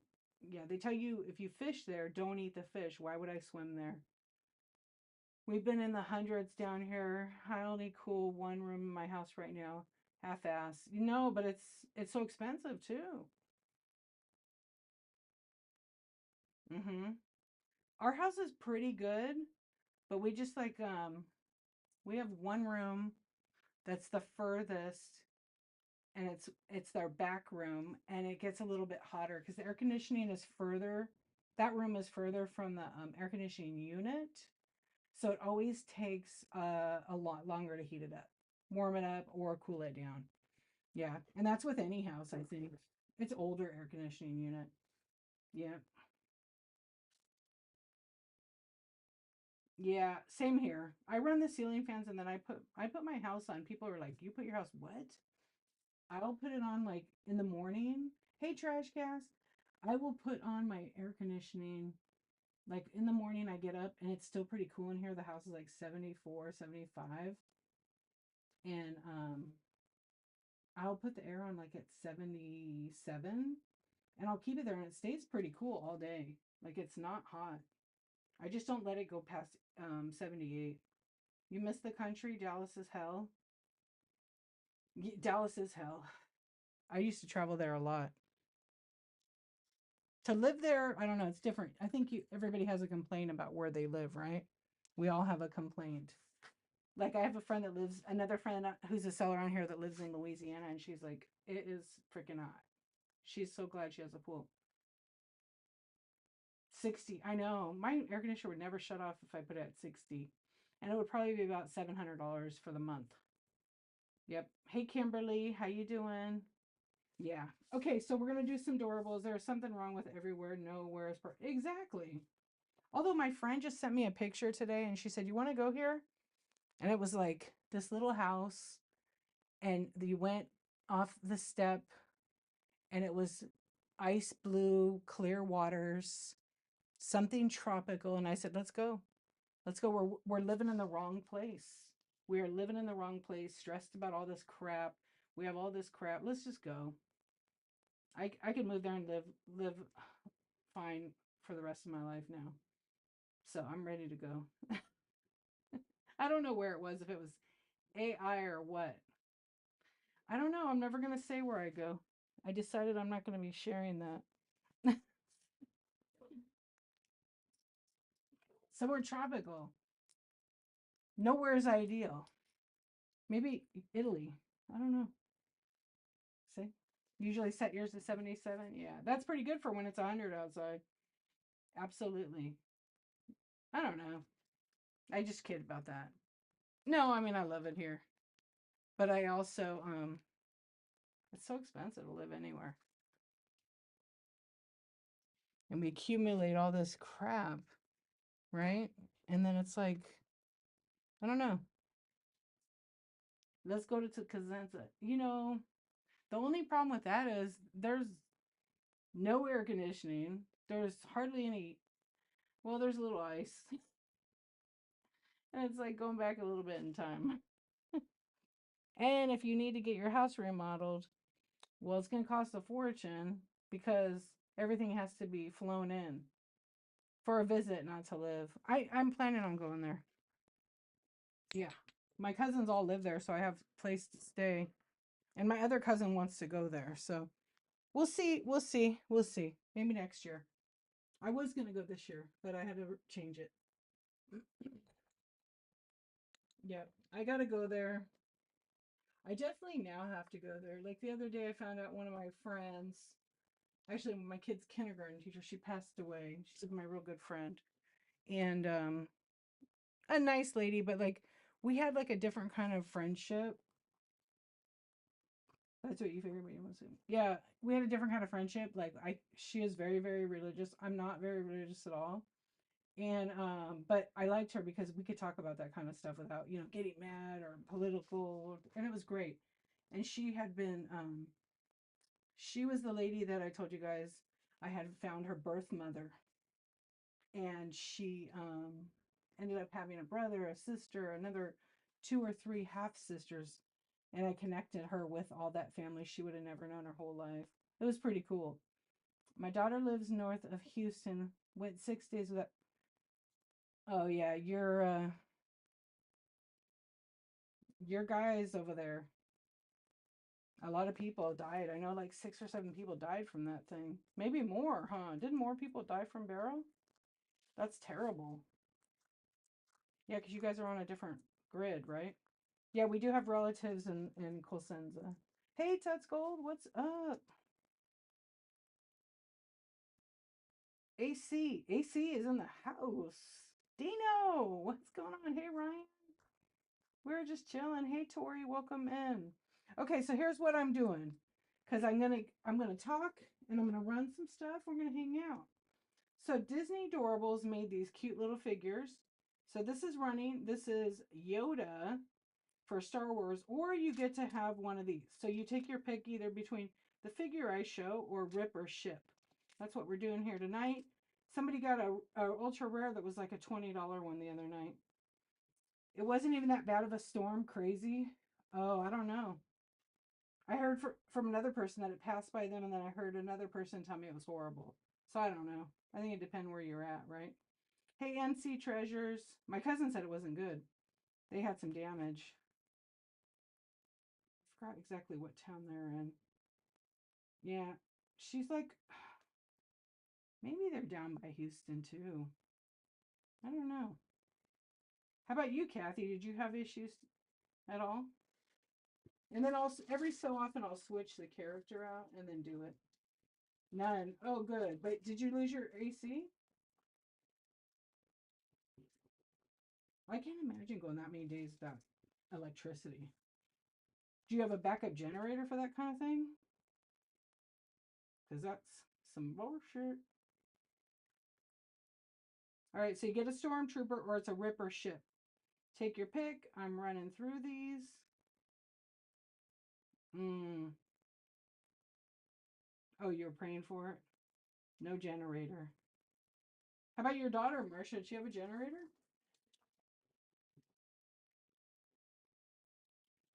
yeah, they tell you if you fish there, don't eat the fish. Why would I swim there? We've been in the hundreds down here. I only cool one room in my house right now, half ass. But it's so expensive too. Mm-hmm. Our house is pretty good, but we just like we have one room that's the furthest and it's their back room and it gets a little bit hotter because the air conditioning is further. That room is further from the air conditioning unit. So it always takes a lot longer to heat it up, warm it up, or cool it down. Yeah, and that's with any house, I think. It's older air conditioning unit. Yeah. Yeah, same here. I run the ceiling fans and then I put my house on. People are like, "You put your house what?" I'll put it on like in the morning. Hey, trash gas. I will put on my air conditioning like in the morning I get up and it's still pretty cool in here. The house is like 74, 75. And I'll put the air on like at 77 and I'll keep it there and it stays pretty cool all day. Like it's not hot. I just don't let it go past 78. You miss the country? Dallas is hell. Dallas is hell. I used to travel there a lot. To live there, I don't know, it's different. I think everybody has a complaint about where they live, right? We all have a complaint. Like I have a friend that lives, another friend who's a seller on here that lives in Louisiana, and she's like, it is freaking hot. She's so glad she has a pool. 60. I know. My air conditioner would never shut off if I put it at 60. And it would probably be about $700 for the month. Yep. Hey Kimberly, how you doing? Yeah. Okay, so we're gonna do some doorables. There's something wrong with everywhere. Nowhere is perfect. Exactly. Although my friend just sent me a picture today and she said, "You want to go here?" And it was like this little house and you went off the step and it was ice blue, clear waters, something tropical. And I said, "Let's go. Let's go. We're living in the wrong place. We are living in the wrong place, stressed about all this crap. We have all this crap. Let's just go." I could move there and live fine for the rest of my life now. So I'm ready to go. I don't know where it was, if it was AI or what. I don't know. I'm never going to say where I go. I decided I'm not going to be sharing that. Somewhere tropical. Nowhere is ideal. Maybe Italy. I don't know. See? Usually set yours to 77. Yeah, that's pretty good for when it's 100 outside. Absolutely. I don't know. I just kid about that. No, I mean I love it here. But I also it's so expensive to live anywhere. And we accumulate all this crap, right? And then it's like, I don't know. Let's go to Kazenza. The only problem with that is there's no air conditioning. There's hardly any, well, there's a little ice. And it's like going back a little bit in time. And if you need to get your house remodeled, well, it's going to cost a fortune because everything has to be flown in for a visit, not to live. I'm planning on going there. Yeah. My cousins all live there, so I have a place to stay. And my other cousin wants to go there. So we'll see. We'll see. We'll see. Maybe next year. I was going to go this year, but I had to change it. Yep. I got to go there. I definitely now have to go there. Like the other day, I found out one of my friends, actually, my kid's kindergarten teacher, she passed away. She's my real good friend. And a nice lady, but like we had like a different kind of friendship. That's what you figured me was. Yeah, we had a different kind of friendship. Like she is very, very religious. I'm not very religious at all. And but I liked her because we could talk about that kind of stuff without, getting mad or political, and it was great. And she was the lady that I told you guys I had found her birth mother. And she ended up having a brother, a sister, another two or three half sisters, and I connected her with all that family she would have never known her whole life. It was pretty cool. My daughter lives north of Houston. Went 6 days without. Oh yeah, your guys over there. A lot of people died. I know like 6 or 7 people died from that thing. Maybe more, huh? Didn't more people die from Barrow? That's terrible. Yeah, because you guys are on a different grid, right? Yeah, we do have relatives in Cosenza. Hey, Tuts Gold, what's up? AC is in the house. Dino, what's going on? Hey, Ryan. We're just chilling. Hey, Tori, welcome in. Okay, so here's what I'm doing, because I'm gonna talk and I'm gonna run some stuff. We're gonna hang out. So Disney Doorables made these cute little figures. So this is running. This is Yoda for Star Wars, or you get to have one of these. So you take your pick either between the figure I show or rip or ship. That's what we're doing here tonight. Somebody got a ultra rare that was like a $20 one the other night. It wasn't even that bad of a storm. Crazy. Oh, I don't know. I heard from another person that it passed by them, and then I heard another person tell me it was horrible. So I don't know. I think it depends where you're at, right? Hey, NC Treasures. My cousin said it wasn't good. They had some damage. I forgot exactly what town they're in. Yeah. She's like, maybe they're down by Houston too. I don't know. How about you, Kathy? Did you have issues at all? And then also every so often I'll switch the character out and then do it. None. Oh, good. But did you lose your AC? I can't imagine going that many days without electricity. Do you have a backup generator for that kind of thing? Because that's some bullshit. All right, so you get a stormtrooper or it's a ripper ship. Take your pick. I'm running through these. Mm. Oh, you're praying for it? No generator. How about your daughter, Marcia? Does she have a generator?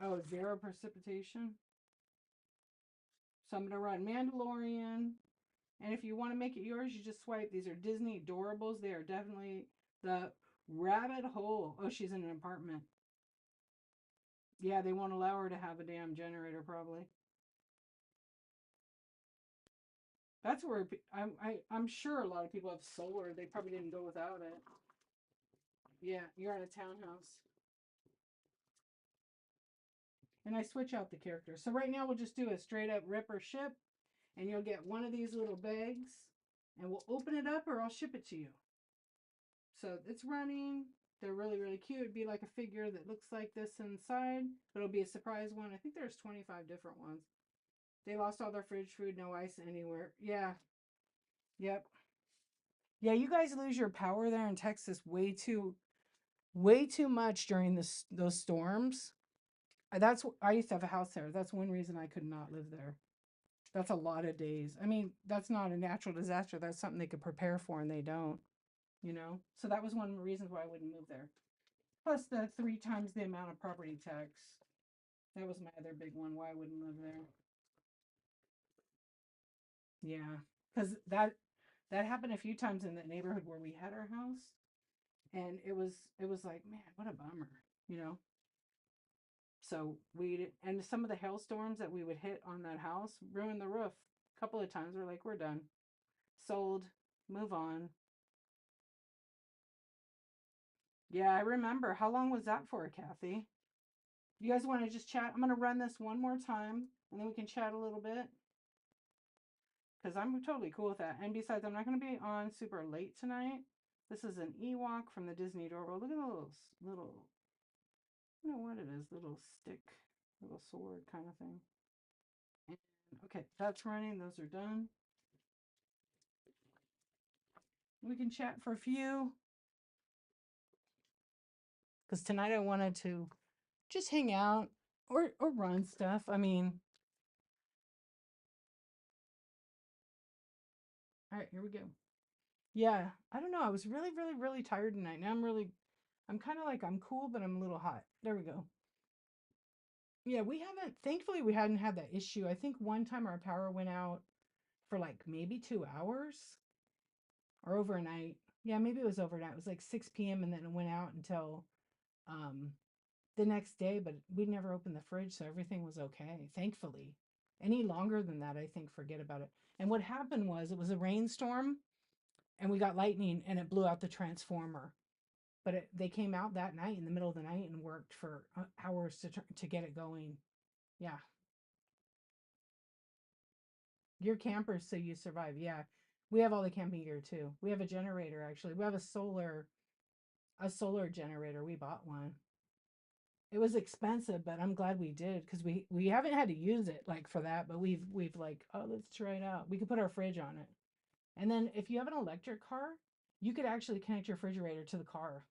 Oh, zero precipitation. So I'm going to run Mandalorian. And if you want to make it yours, you just swipe. These are Disney Adorables. They are definitely the rabbit hole. Oh, she's in an apartment. Yeah, they won't allow her to have a damn generator, probably. That's where I'm sure a lot of people have solar. They probably didn't go without it. Yeah, you're in a townhouse. And I switch out the characters. So right now we'll just do a straight up rip or ship, and you'll get one of these little bags, and we'll open it up or I'll ship it to you. So it's running. They're really, really cute. It'd be like a figure that looks like this inside, but it'll be a surprise one. I think there's 25 different ones. They lost all their fridge food, no ice anywhere. Yeah. Yep. Yeah, you guys lose your power there in Texas way too much during those storms. That's I used to have a house there. That's one reason I could not live there. That's a lot of days. I mean, that's not a natural disaster. That's something they could prepare for and they don't, you know? So that was one of the reasons why I wouldn't move there. Plus the 3 times the amount of property tax. That was my other big one why I wouldn't live there. Yeah. Because that happened a few times in the neighborhood where we had our house. And it was like, man, what a bummer, you know? So and some of the hailstorms that we would hit on that house ruined the roof a couple of times. We're like, we're done. Sold, move on. Yeah, I remember. How long was that for, Kathy? You guys want to just chat? I'm going to run this one more time and then we can chat a little bit because I'm totally cool with that. And besides, I'm not going to be on super late tonight. This is an Ewok from the Disney Adorable. Look at the little, I don't know what it is, little stick, little sword kind of thing. And, okay, that's running. Those are done. We can chat for a few because tonight I wanted to just hang out or run stuff. I mean, all right, here we go. Yeah, I don't know. I was really, really, really tired tonight. Now I'm kind of like I'm cool, but I'm a little hot. There we go. Yeah, thankfully, we hadn't had that issue. I think one time our power went out for like maybe 2 hours or overnight. Yeah, maybe it was overnight. It was like 6 p.m. and then it went out until um, the next day, but we never opened the fridge, so everything was okay, thankfully. Any longer than that, I think, forget about it. And what happened was it was a rainstorm and we got lightning and it blew out the transformer. But they came out that night in the middle of the night and worked for hours to get it going. Yeah, you're campers, so you survive. Yeah, we have all the camping gear too. We have a generator actually. We have a solar generator. We bought one. It was expensive, but I'm glad we did because we haven't had to use it like for that, but we've like, oh, let's try it out. We could put our fridge on it. And then if you have an electric car, you could actually connect your refrigerator to the car.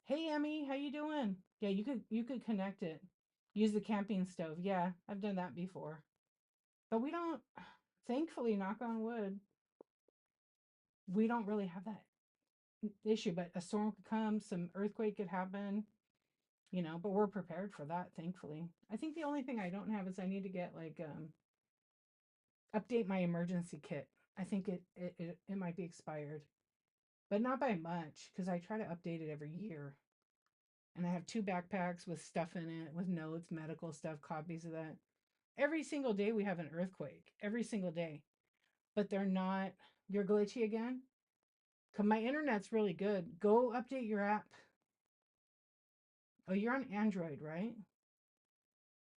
Hey Emmy, how you doing? Yeah, you could connect it. Use the camping stove. Yeah, I've done that before. But we don't, thankfully, knock on wood, we don't really have that issue. But a storm could come, some earthquake could happen, but we're prepared for that, thankfully. I think the only thing I don't have is I need to get like update my emergency kit. I think it might be expired, but not by much because I try to update it every year. And I have 2 backpacks with stuff in it, with notes, medical stuff, copies of that. Every single day we have an earthquake. Every single day. But they're not. You're glitchy again? Cause my internet's really good. Go update your app. Oh, you're on Android, right?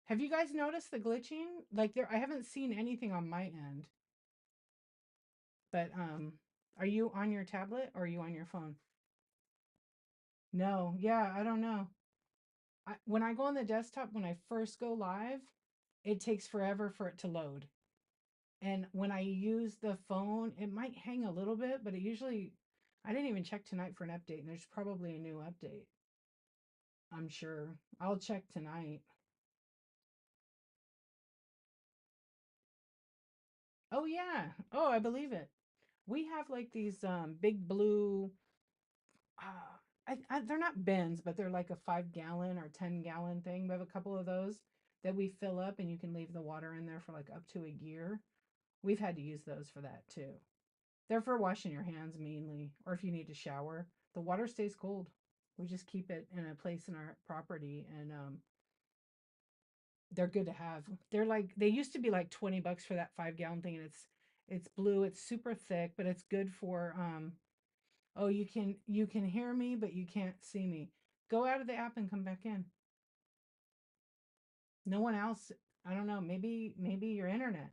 Have you guys noticed the glitching? Like there, I haven't seen anything on my end. But are you on your tablet or are you on your phone? No, yeah, I don't know. When I go on the desktop, when I first go live, it takes forever for it to load. And when I use the phone, it might hang a little bit, but it usually, I didn't even check tonight for an update, and there's probably a new update. I'm sure. I'll check tonight. Oh yeah. Oh, I believe it. We have like these big blue they're not bins, but they're like a 5 gallon or 10 gallon thing. We have a couple of those that we fill up and you can leave the water in there for like up to a year. We've had to use those for that too. They're for washing your hands mainly, or if you need to shower. The water stays cold. We just keep it in a place in our property, and they're good to have. They're like they used to be like $20 for that 5 gallon thing, and it's blue. It's super thick, but it's good for oh, you can hear me, but you can't see me. Go out of the app and come back in. No one else. I don't know. Maybe your internet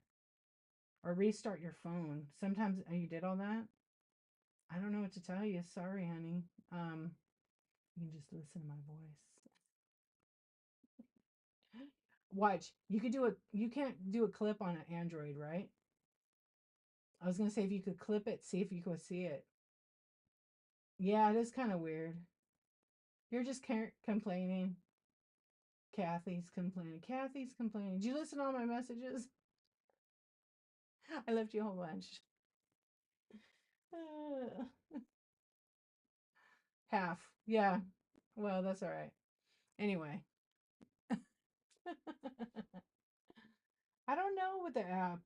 or restart your phone. Sometimes you did all that. I don't know what to tell you. Sorry, honey. You can just listen to my voice. Watch. You can't do a clip on an Android, right? I was gonna say if you could clip it, see if you could see it. Yeah, it is kind of weird. You're just complaining. Kathy's complaining. Kathy's complaining. Did you listen to all my messages? I left you a whole bunch. Uh, half. Yeah. Well, that's all right. Anyway. I don't know with the app.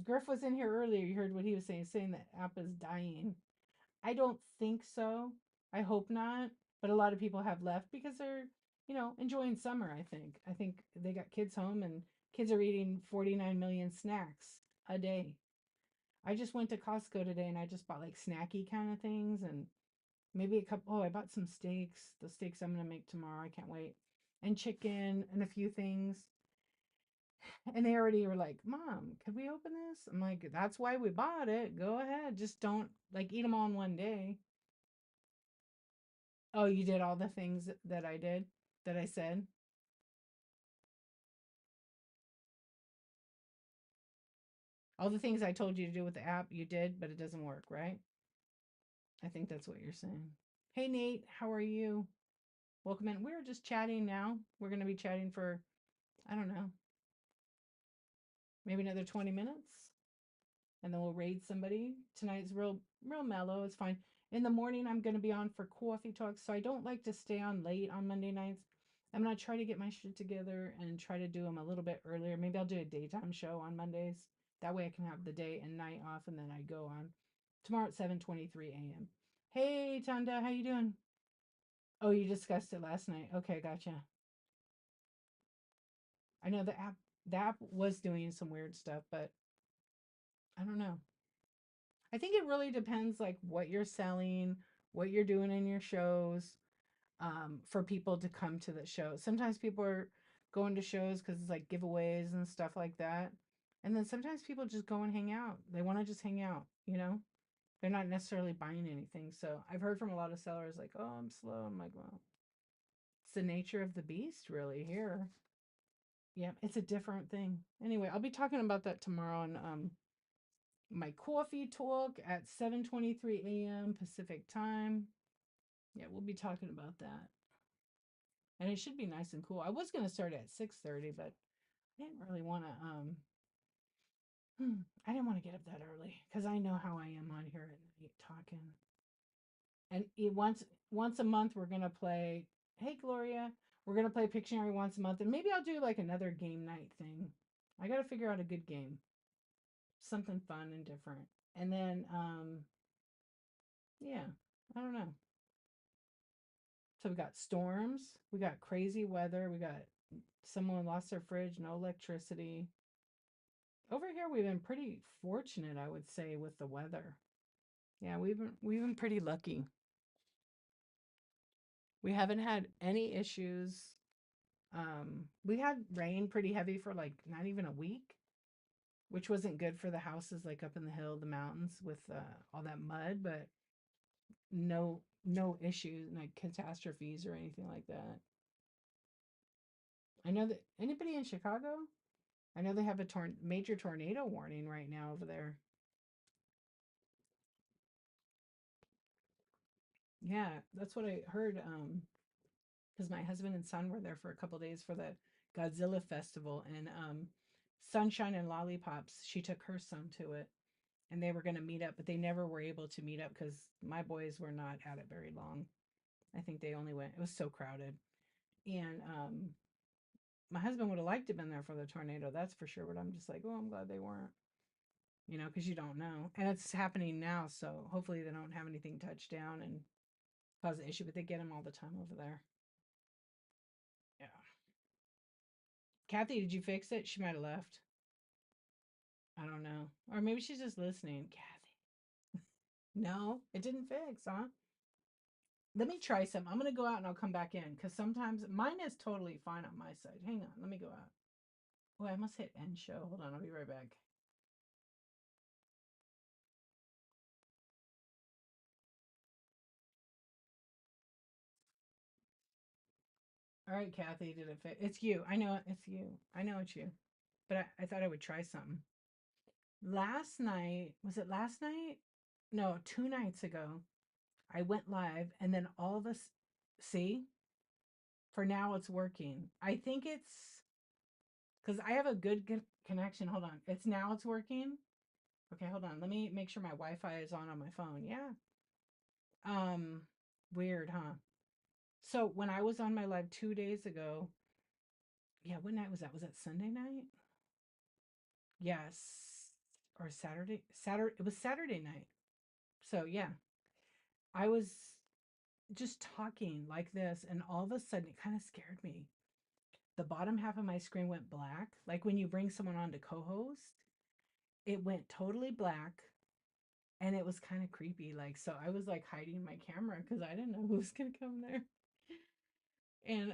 Griff was in here earlier. You heard what he was saying the app is dying. I don't think so. I hope not. But a lot of people have left because they're, enjoying summer, I think. I think they got kids home and kids are eating 49 million snacks a day. I just went to Costco today and I just bought like snacky kind of things and maybe a couple. Oh, I bought some steaks. The steaks I'm gonna make tomorrow. I can't wait. And chicken and a few things. And they already were like, "Mom, could we open this?" I'm like, "That's why we bought it. Go ahead. Just don't like eat them all in one day." Oh, you did all the things that I did, that I said. All the things I told you to do with the app, you did, but it doesn't work, right? I think that's what you're saying. Hey, Nate, how are you? Welcome in. We're just chatting now. We're going to be chatting for, I don't know, maybe another 20 minutes. And then we'll raid somebody. Tonight's real mellow. It's fine. In the morning, I'm going to be on for coffee talks. So I don't like to stay on late on Monday nights. I'm going to try to get my shit together and try to do them a little bit earlier. Maybe I'll do a daytime show on Mondays. That way I can have the day and night off, and then I go on tomorrow at 7:23 a.m. Hey, Tanda, how you doing? Oh, you discussed it last night. Okay, gotcha. I know the app was doing some weird stuff, but I don't know. I think it really depends like what you're selling, what you're doing in your shows, for people to come to the show. Sometimes people are going to shows because it's like giveaways and stuff like that. And then sometimes people just go and hang out. They want to just hang out, you know? They're not necessarily buying anything. So I've heard from a lot of sellers like, oh, I'm slow. I'm like, well, it's the nature of the beast, really, here. Yeah, it's a different thing. Anyway, I'll be talking about that tomorrow on my coffee talk at 7:23 a.m. Pacific time. Yeah, we'll be talking about that. And it should be nice and cool. I was going to start at 6:30, but I didn't really want to I didn't want to get up that early cuz I know how I am on here at night talking. And once a month we're going to play, hey Gloria, we're going to play Pictionary once a month, and maybe I'll do like another game night thing. I got to figure out a good game. Something fun and different. And then yeah, I don't know. So we got storms, we got crazy weather, we got Someone lost their fridge, no electricity. Over here, we've been pretty fortunate, I would say, with the weather. Yeah, we've been pretty lucky. We haven't had any issues. We had rain pretty heavy for like not even a week, which wasn't good for the houses like up in the hill, the mountains with all that mud, but no issues, like catastrophes or anything like that. I know that anybody in Chicago, I know they have a major tornado warning right now over there. Yeah, that's what I heard. Because my husband and son were there for a couple days for the Godzilla festival, and Sunshine and Lollipops, she took her son to it, and they were going to meet up, but they never were able to meet up because my boys were not at it very long. I think they only went. It was so crowded, and my husband would have liked to have been there for the tornado, that's for sure. But I'm just like, oh, I'm glad they weren't. Because you don't know, and it's happening now, so hopefully they don't have anything touch down and cause an issue. But they get them all the time over there. Yeah. Kathy, did you fix it? She might have left. I don't know. Or maybe she's just listening. Kathy. No, it didn't fix, huh? Let me try some. I'm going to go out and I'll come back in because sometimes mine is totally fine on my side. Hang on. Let me go out. Oh, I must hit end show. Hold on. I'll be right back. All right, Kathy, did it fit? It's you. I know it's you. I know it's you. But I thought I would try something. Last night, was it last night? No, 2 nights ago, I went live and then all of us, see, for now it's working. I think it's because I have a good connection. Hold on. It's working. Okay, hold on. Let me make sure my Wi-Fi is on my phone. Yeah. Um, weird, huh? So when I was on my live 2 days ago, yeah, what night was that? Was that Sunday night? Yes. Or Saturday? Saturday. It was Saturday night. So yeah, I was just talking like this, and all of a sudden it kind of scared me. The bottom half of my screen went black, like when you bring someone on to co-host. It went totally black, and it was kind of creepy. Like, so I was like hiding my camera because I didn't know who was gonna come there. And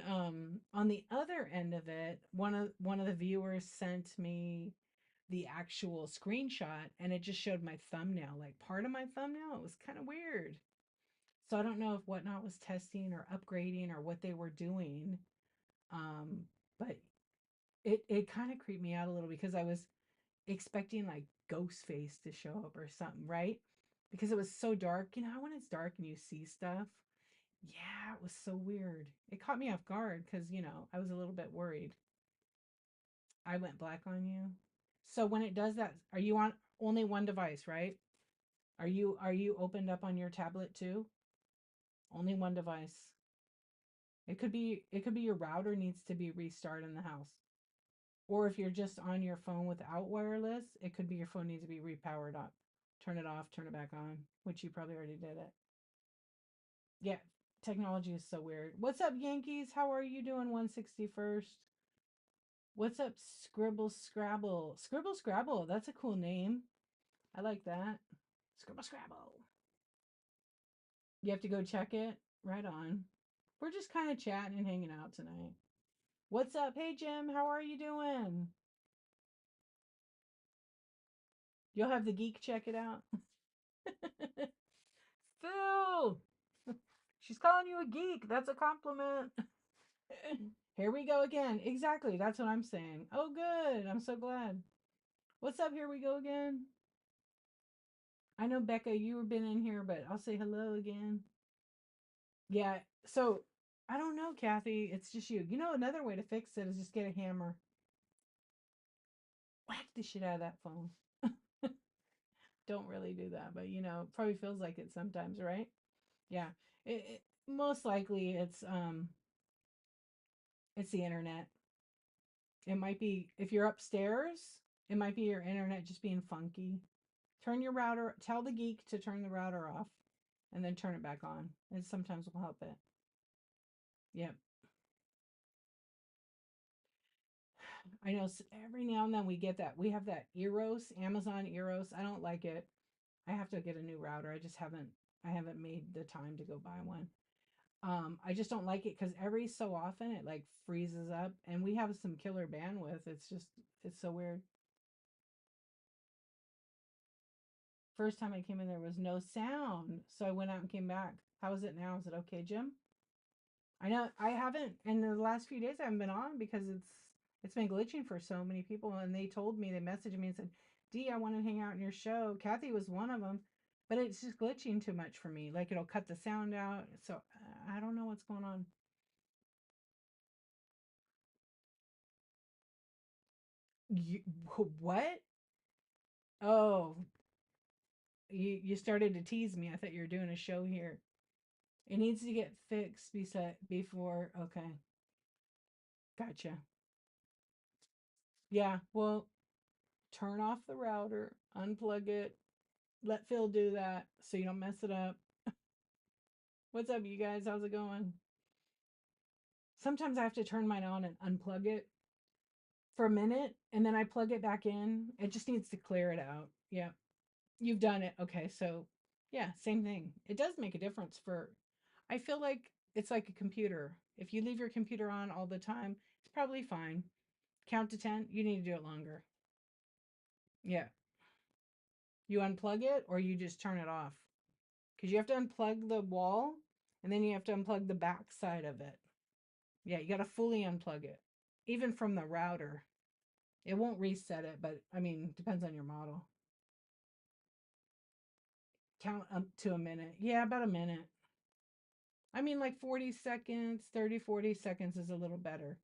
on the other end of it, one of the viewers sent me the actual screenshot, and it just showed my thumbnail, like part of my thumbnail. It was kind of weird. So I don't know if Whatnot was testing or upgrading or what they were doing. Um, but it kind of creeped me out a little because I was expecting like Ghostface to show up or something, right? Because it was so dark. You know how when it's dark and you see stuff? Yeah, it was so weird. It caught me off guard because, I was a little bit worried. I went black on you. So when it does that, are you on only one device, right? Are you opened up on your tablet too? Only one device. It could be your router needs to be restarted in the house. Or if you're just on your phone without wireless, it could be your phone needs to be repowered up. Turn it off, turn it back on, which you probably already did it. Yeah, technology is so weird. What's up, Yankees? How are you doing, 161st? What's up, Scribble Scrabble? Scribble Scrabble, that's a cool name. I like that. Scribble Scrabble. You have to go check it? Right on. We're just kind of chatting and hanging out tonight. What's up? Hey, Jim, how are you doing? You'll have the geek check it out. Phil! She's calling you a geek. That's a compliment. Here we go again. Exactly. That's what I'm saying. Oh, good. I'm so glad. What's up? Here we go again. I know, Becca, you've been in here, but I'll say hello again. Yeah. So I don't know, Kathy. It's just you. Another way to fix it is just get a hammer. Whack the shit out of that phone. Don't really do that, but probably feels like it sometimes, right? Yeah. Most likely it's the internet. It might be if you're upstairs, it might be your internet just being funky. Turn your router, tell the geek to turn the router off and then turn it back on. It sometimes will help it. Yep. I know every now and then we get that. We have that Eros, Amazon Eros. I don't like it. I have to get a new router. I haven't made the time to go buy one. I just don't like it because every so often it like freezes up and we have some killer bandwidth. It's so weird. First time I came in there was no sound. So I went out and came back. How is it now? Is it okay, Jim? I know I haven't in the last few days I haven't been on because it's been glitching for so many people and they told me, they messaged me and said, "Dee, I want to hang out in your show." Kathy was one of them, but it's just glitching too much for me. Like it'll cut the sound out. So I don't know what's going on. You, what? Oh, you started to tease me. I thought you were doing a show here. It needs to get fixed before. Okay, gotcha. Yeah, well, turn off the router, unplug it, let Phil do that so you don't mess it up. What's up, you guys? How's it going? Sometimes I have to turn mine on and unplug it for a minute and then I plug it back in. It just needs to clear it out. Yeah, you've done it. Okay, so yeah, same thing. It does make a difference for, I feel like it's like a computer. If you leave your computer on all the time, it's probably fine. Count to 10, you need to do it longer. Yeah. You unplug it or you just turn it off. Because you have to unplug the wall and then you have to unplug the back side of it. Yeah, you got to fully unplug it, even from the router. It won't reset it, but I mean, depends on your model. Count up to a minute. Yeah, about a minute. I mean, like 40 seconds, 30, 40 seconds is a little better.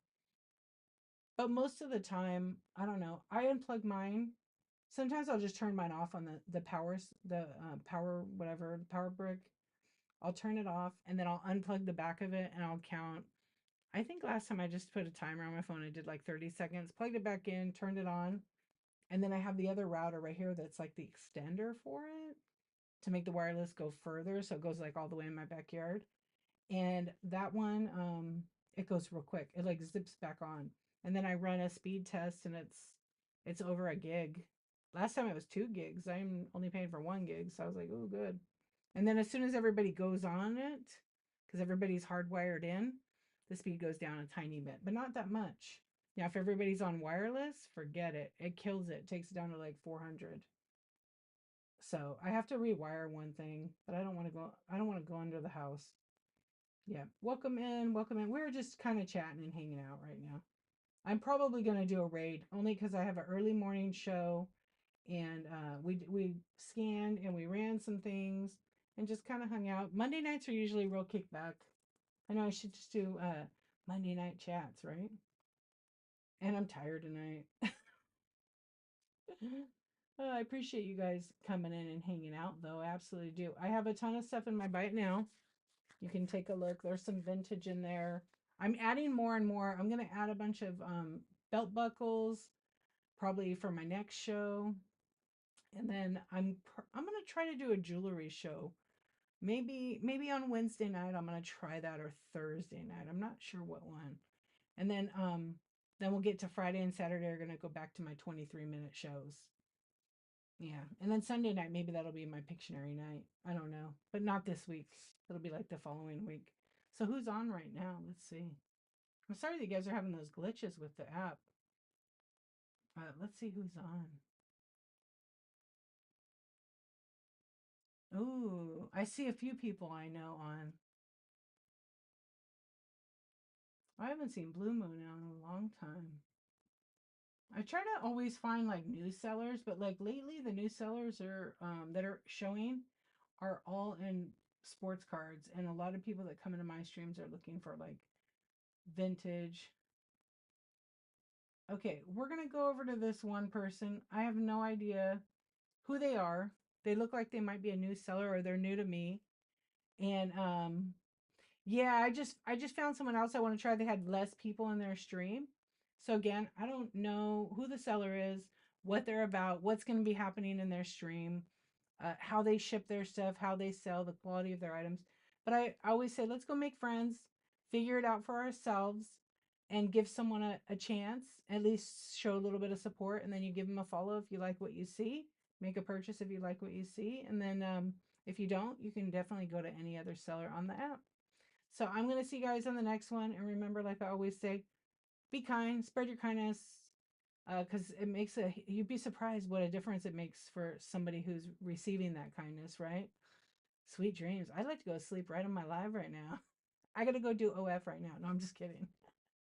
But most of the time, I don't know. I unplug mine. Sometimes I'll just turn mine off on the power whatever, the power brick. I'll turn it off and then I'll unplug the back of it and I'll count. I think last time I just put a timer on my phone. I did like 30 seconds, plugged it back in, turned it on. And then I have the other router right here that's like the extender for it to make the wireless go further. So it goes like all the way in my backyard. And that one, it goes real quick. It like zips back on. And then I run a speed test and it's over a gig. Last time it was 2 gigs. I'm only paying for 1 gig. So I was like, oh, good. And then as soon as everybody goes on it, because everybody's hardwired in, the speed goes down a tiny bit, but not that much. Now, if everybody's on wireless, forget it. It kills it. It takes it down to like 400. So I have to rewire one thing, but I don't want to go. I don't want to go under the house. Yeah, welcome in, welcome in. We're just kind of chatting and hanging out right now. I'm probably gonna do a raid only because I have an early morning show, and we scanned and we ran some things and just kind of hung out. Monday nights are usually real kickback. I know I should just do Monday night chats, right? And I'm tired tonight. I appreciate you guys coming in and hanging out, though. I absolutely do. I have a ton of stuff in my bite now. You can take a look. There's some vintage in there. I'm adding more and more. I'm going to add a bunch of belt buckles, probably for my next show. And then I'm going to try to do a jewelry show. Maybe on Wednesday night I'm going to try that, or Thursday night. I'm not sure what one. And then we'll get to Friday and Saturday are going to go back to my 23-minute shows. Yeah. And then Sunday night, maybe that'll be my Pictionary night. I don't know. But not this week. It'll be like the following week. So who's on right now? Let's see. I'm sorry that you guys are having those glitches with the app. Let's see who's on. Ooh, I see a few people I know on. I haven't seen Blue Moon out in a long time. I try to always find like new sellers, but like lately the new sellers are that are showing are all in sports cards, and a lot of people that come into my streams are looking for like vintage. Okay, we're gonna go over to this one person. I have no idea who they are. They look like they might be a new seller or they're new to me. And yeah, I just found someone else I want to try. They had less people in their stream. So again, I don't know who the seller is, what they're about, what's going to be happening in their stream, how they ship their stuff, how they sell, the quality of their items. But I always say, let's go make friends, figure it out for ourselves. and give someone a chance, at least show a little bit of support, and then you give them a follow if you like what you see, make a purchase if you like what you see, and then if you don't, you can definitely go to any other seller on the app. So I'm going to see you guys on the next one. And remember, like I always say, be kind, spread your kindness, because it makes you'd be surprised what a difference it makes for somebody who's receiving that kindness, right? Sweet dreams. I'd like to go to sleep right on my live right now. I got to go do OF right now. No, I'm just kidding.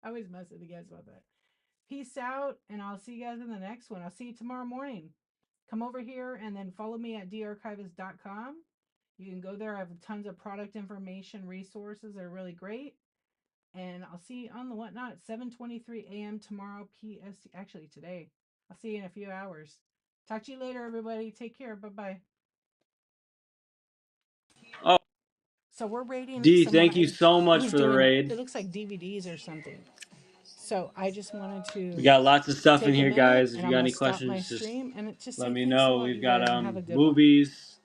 I always mess with you guys about that. Peace out, and I'll see you guys in the next one. I'll see you tomorrow morning. Come over here and then follow me at darchivist.com. You can go there. I have tons of product information, resources. They're really great. And I'll see you on the Whatnot at 7:23 a.m. tomorrow PST. Actually, today. I'll see you in a few hours. Talk to you later, everybody. Take care. Bye-bye. Oh, So we're rating Dee, someone thank you so much who's for the doing, raid. it looks like DVDs or something. So I just wanted We to got lots of stuff in take a here, minute, guys. If and you I'm got going any to stop my questions, just stream and just let say me thanks a know. lot, We've you got guys, and have a good one. movies.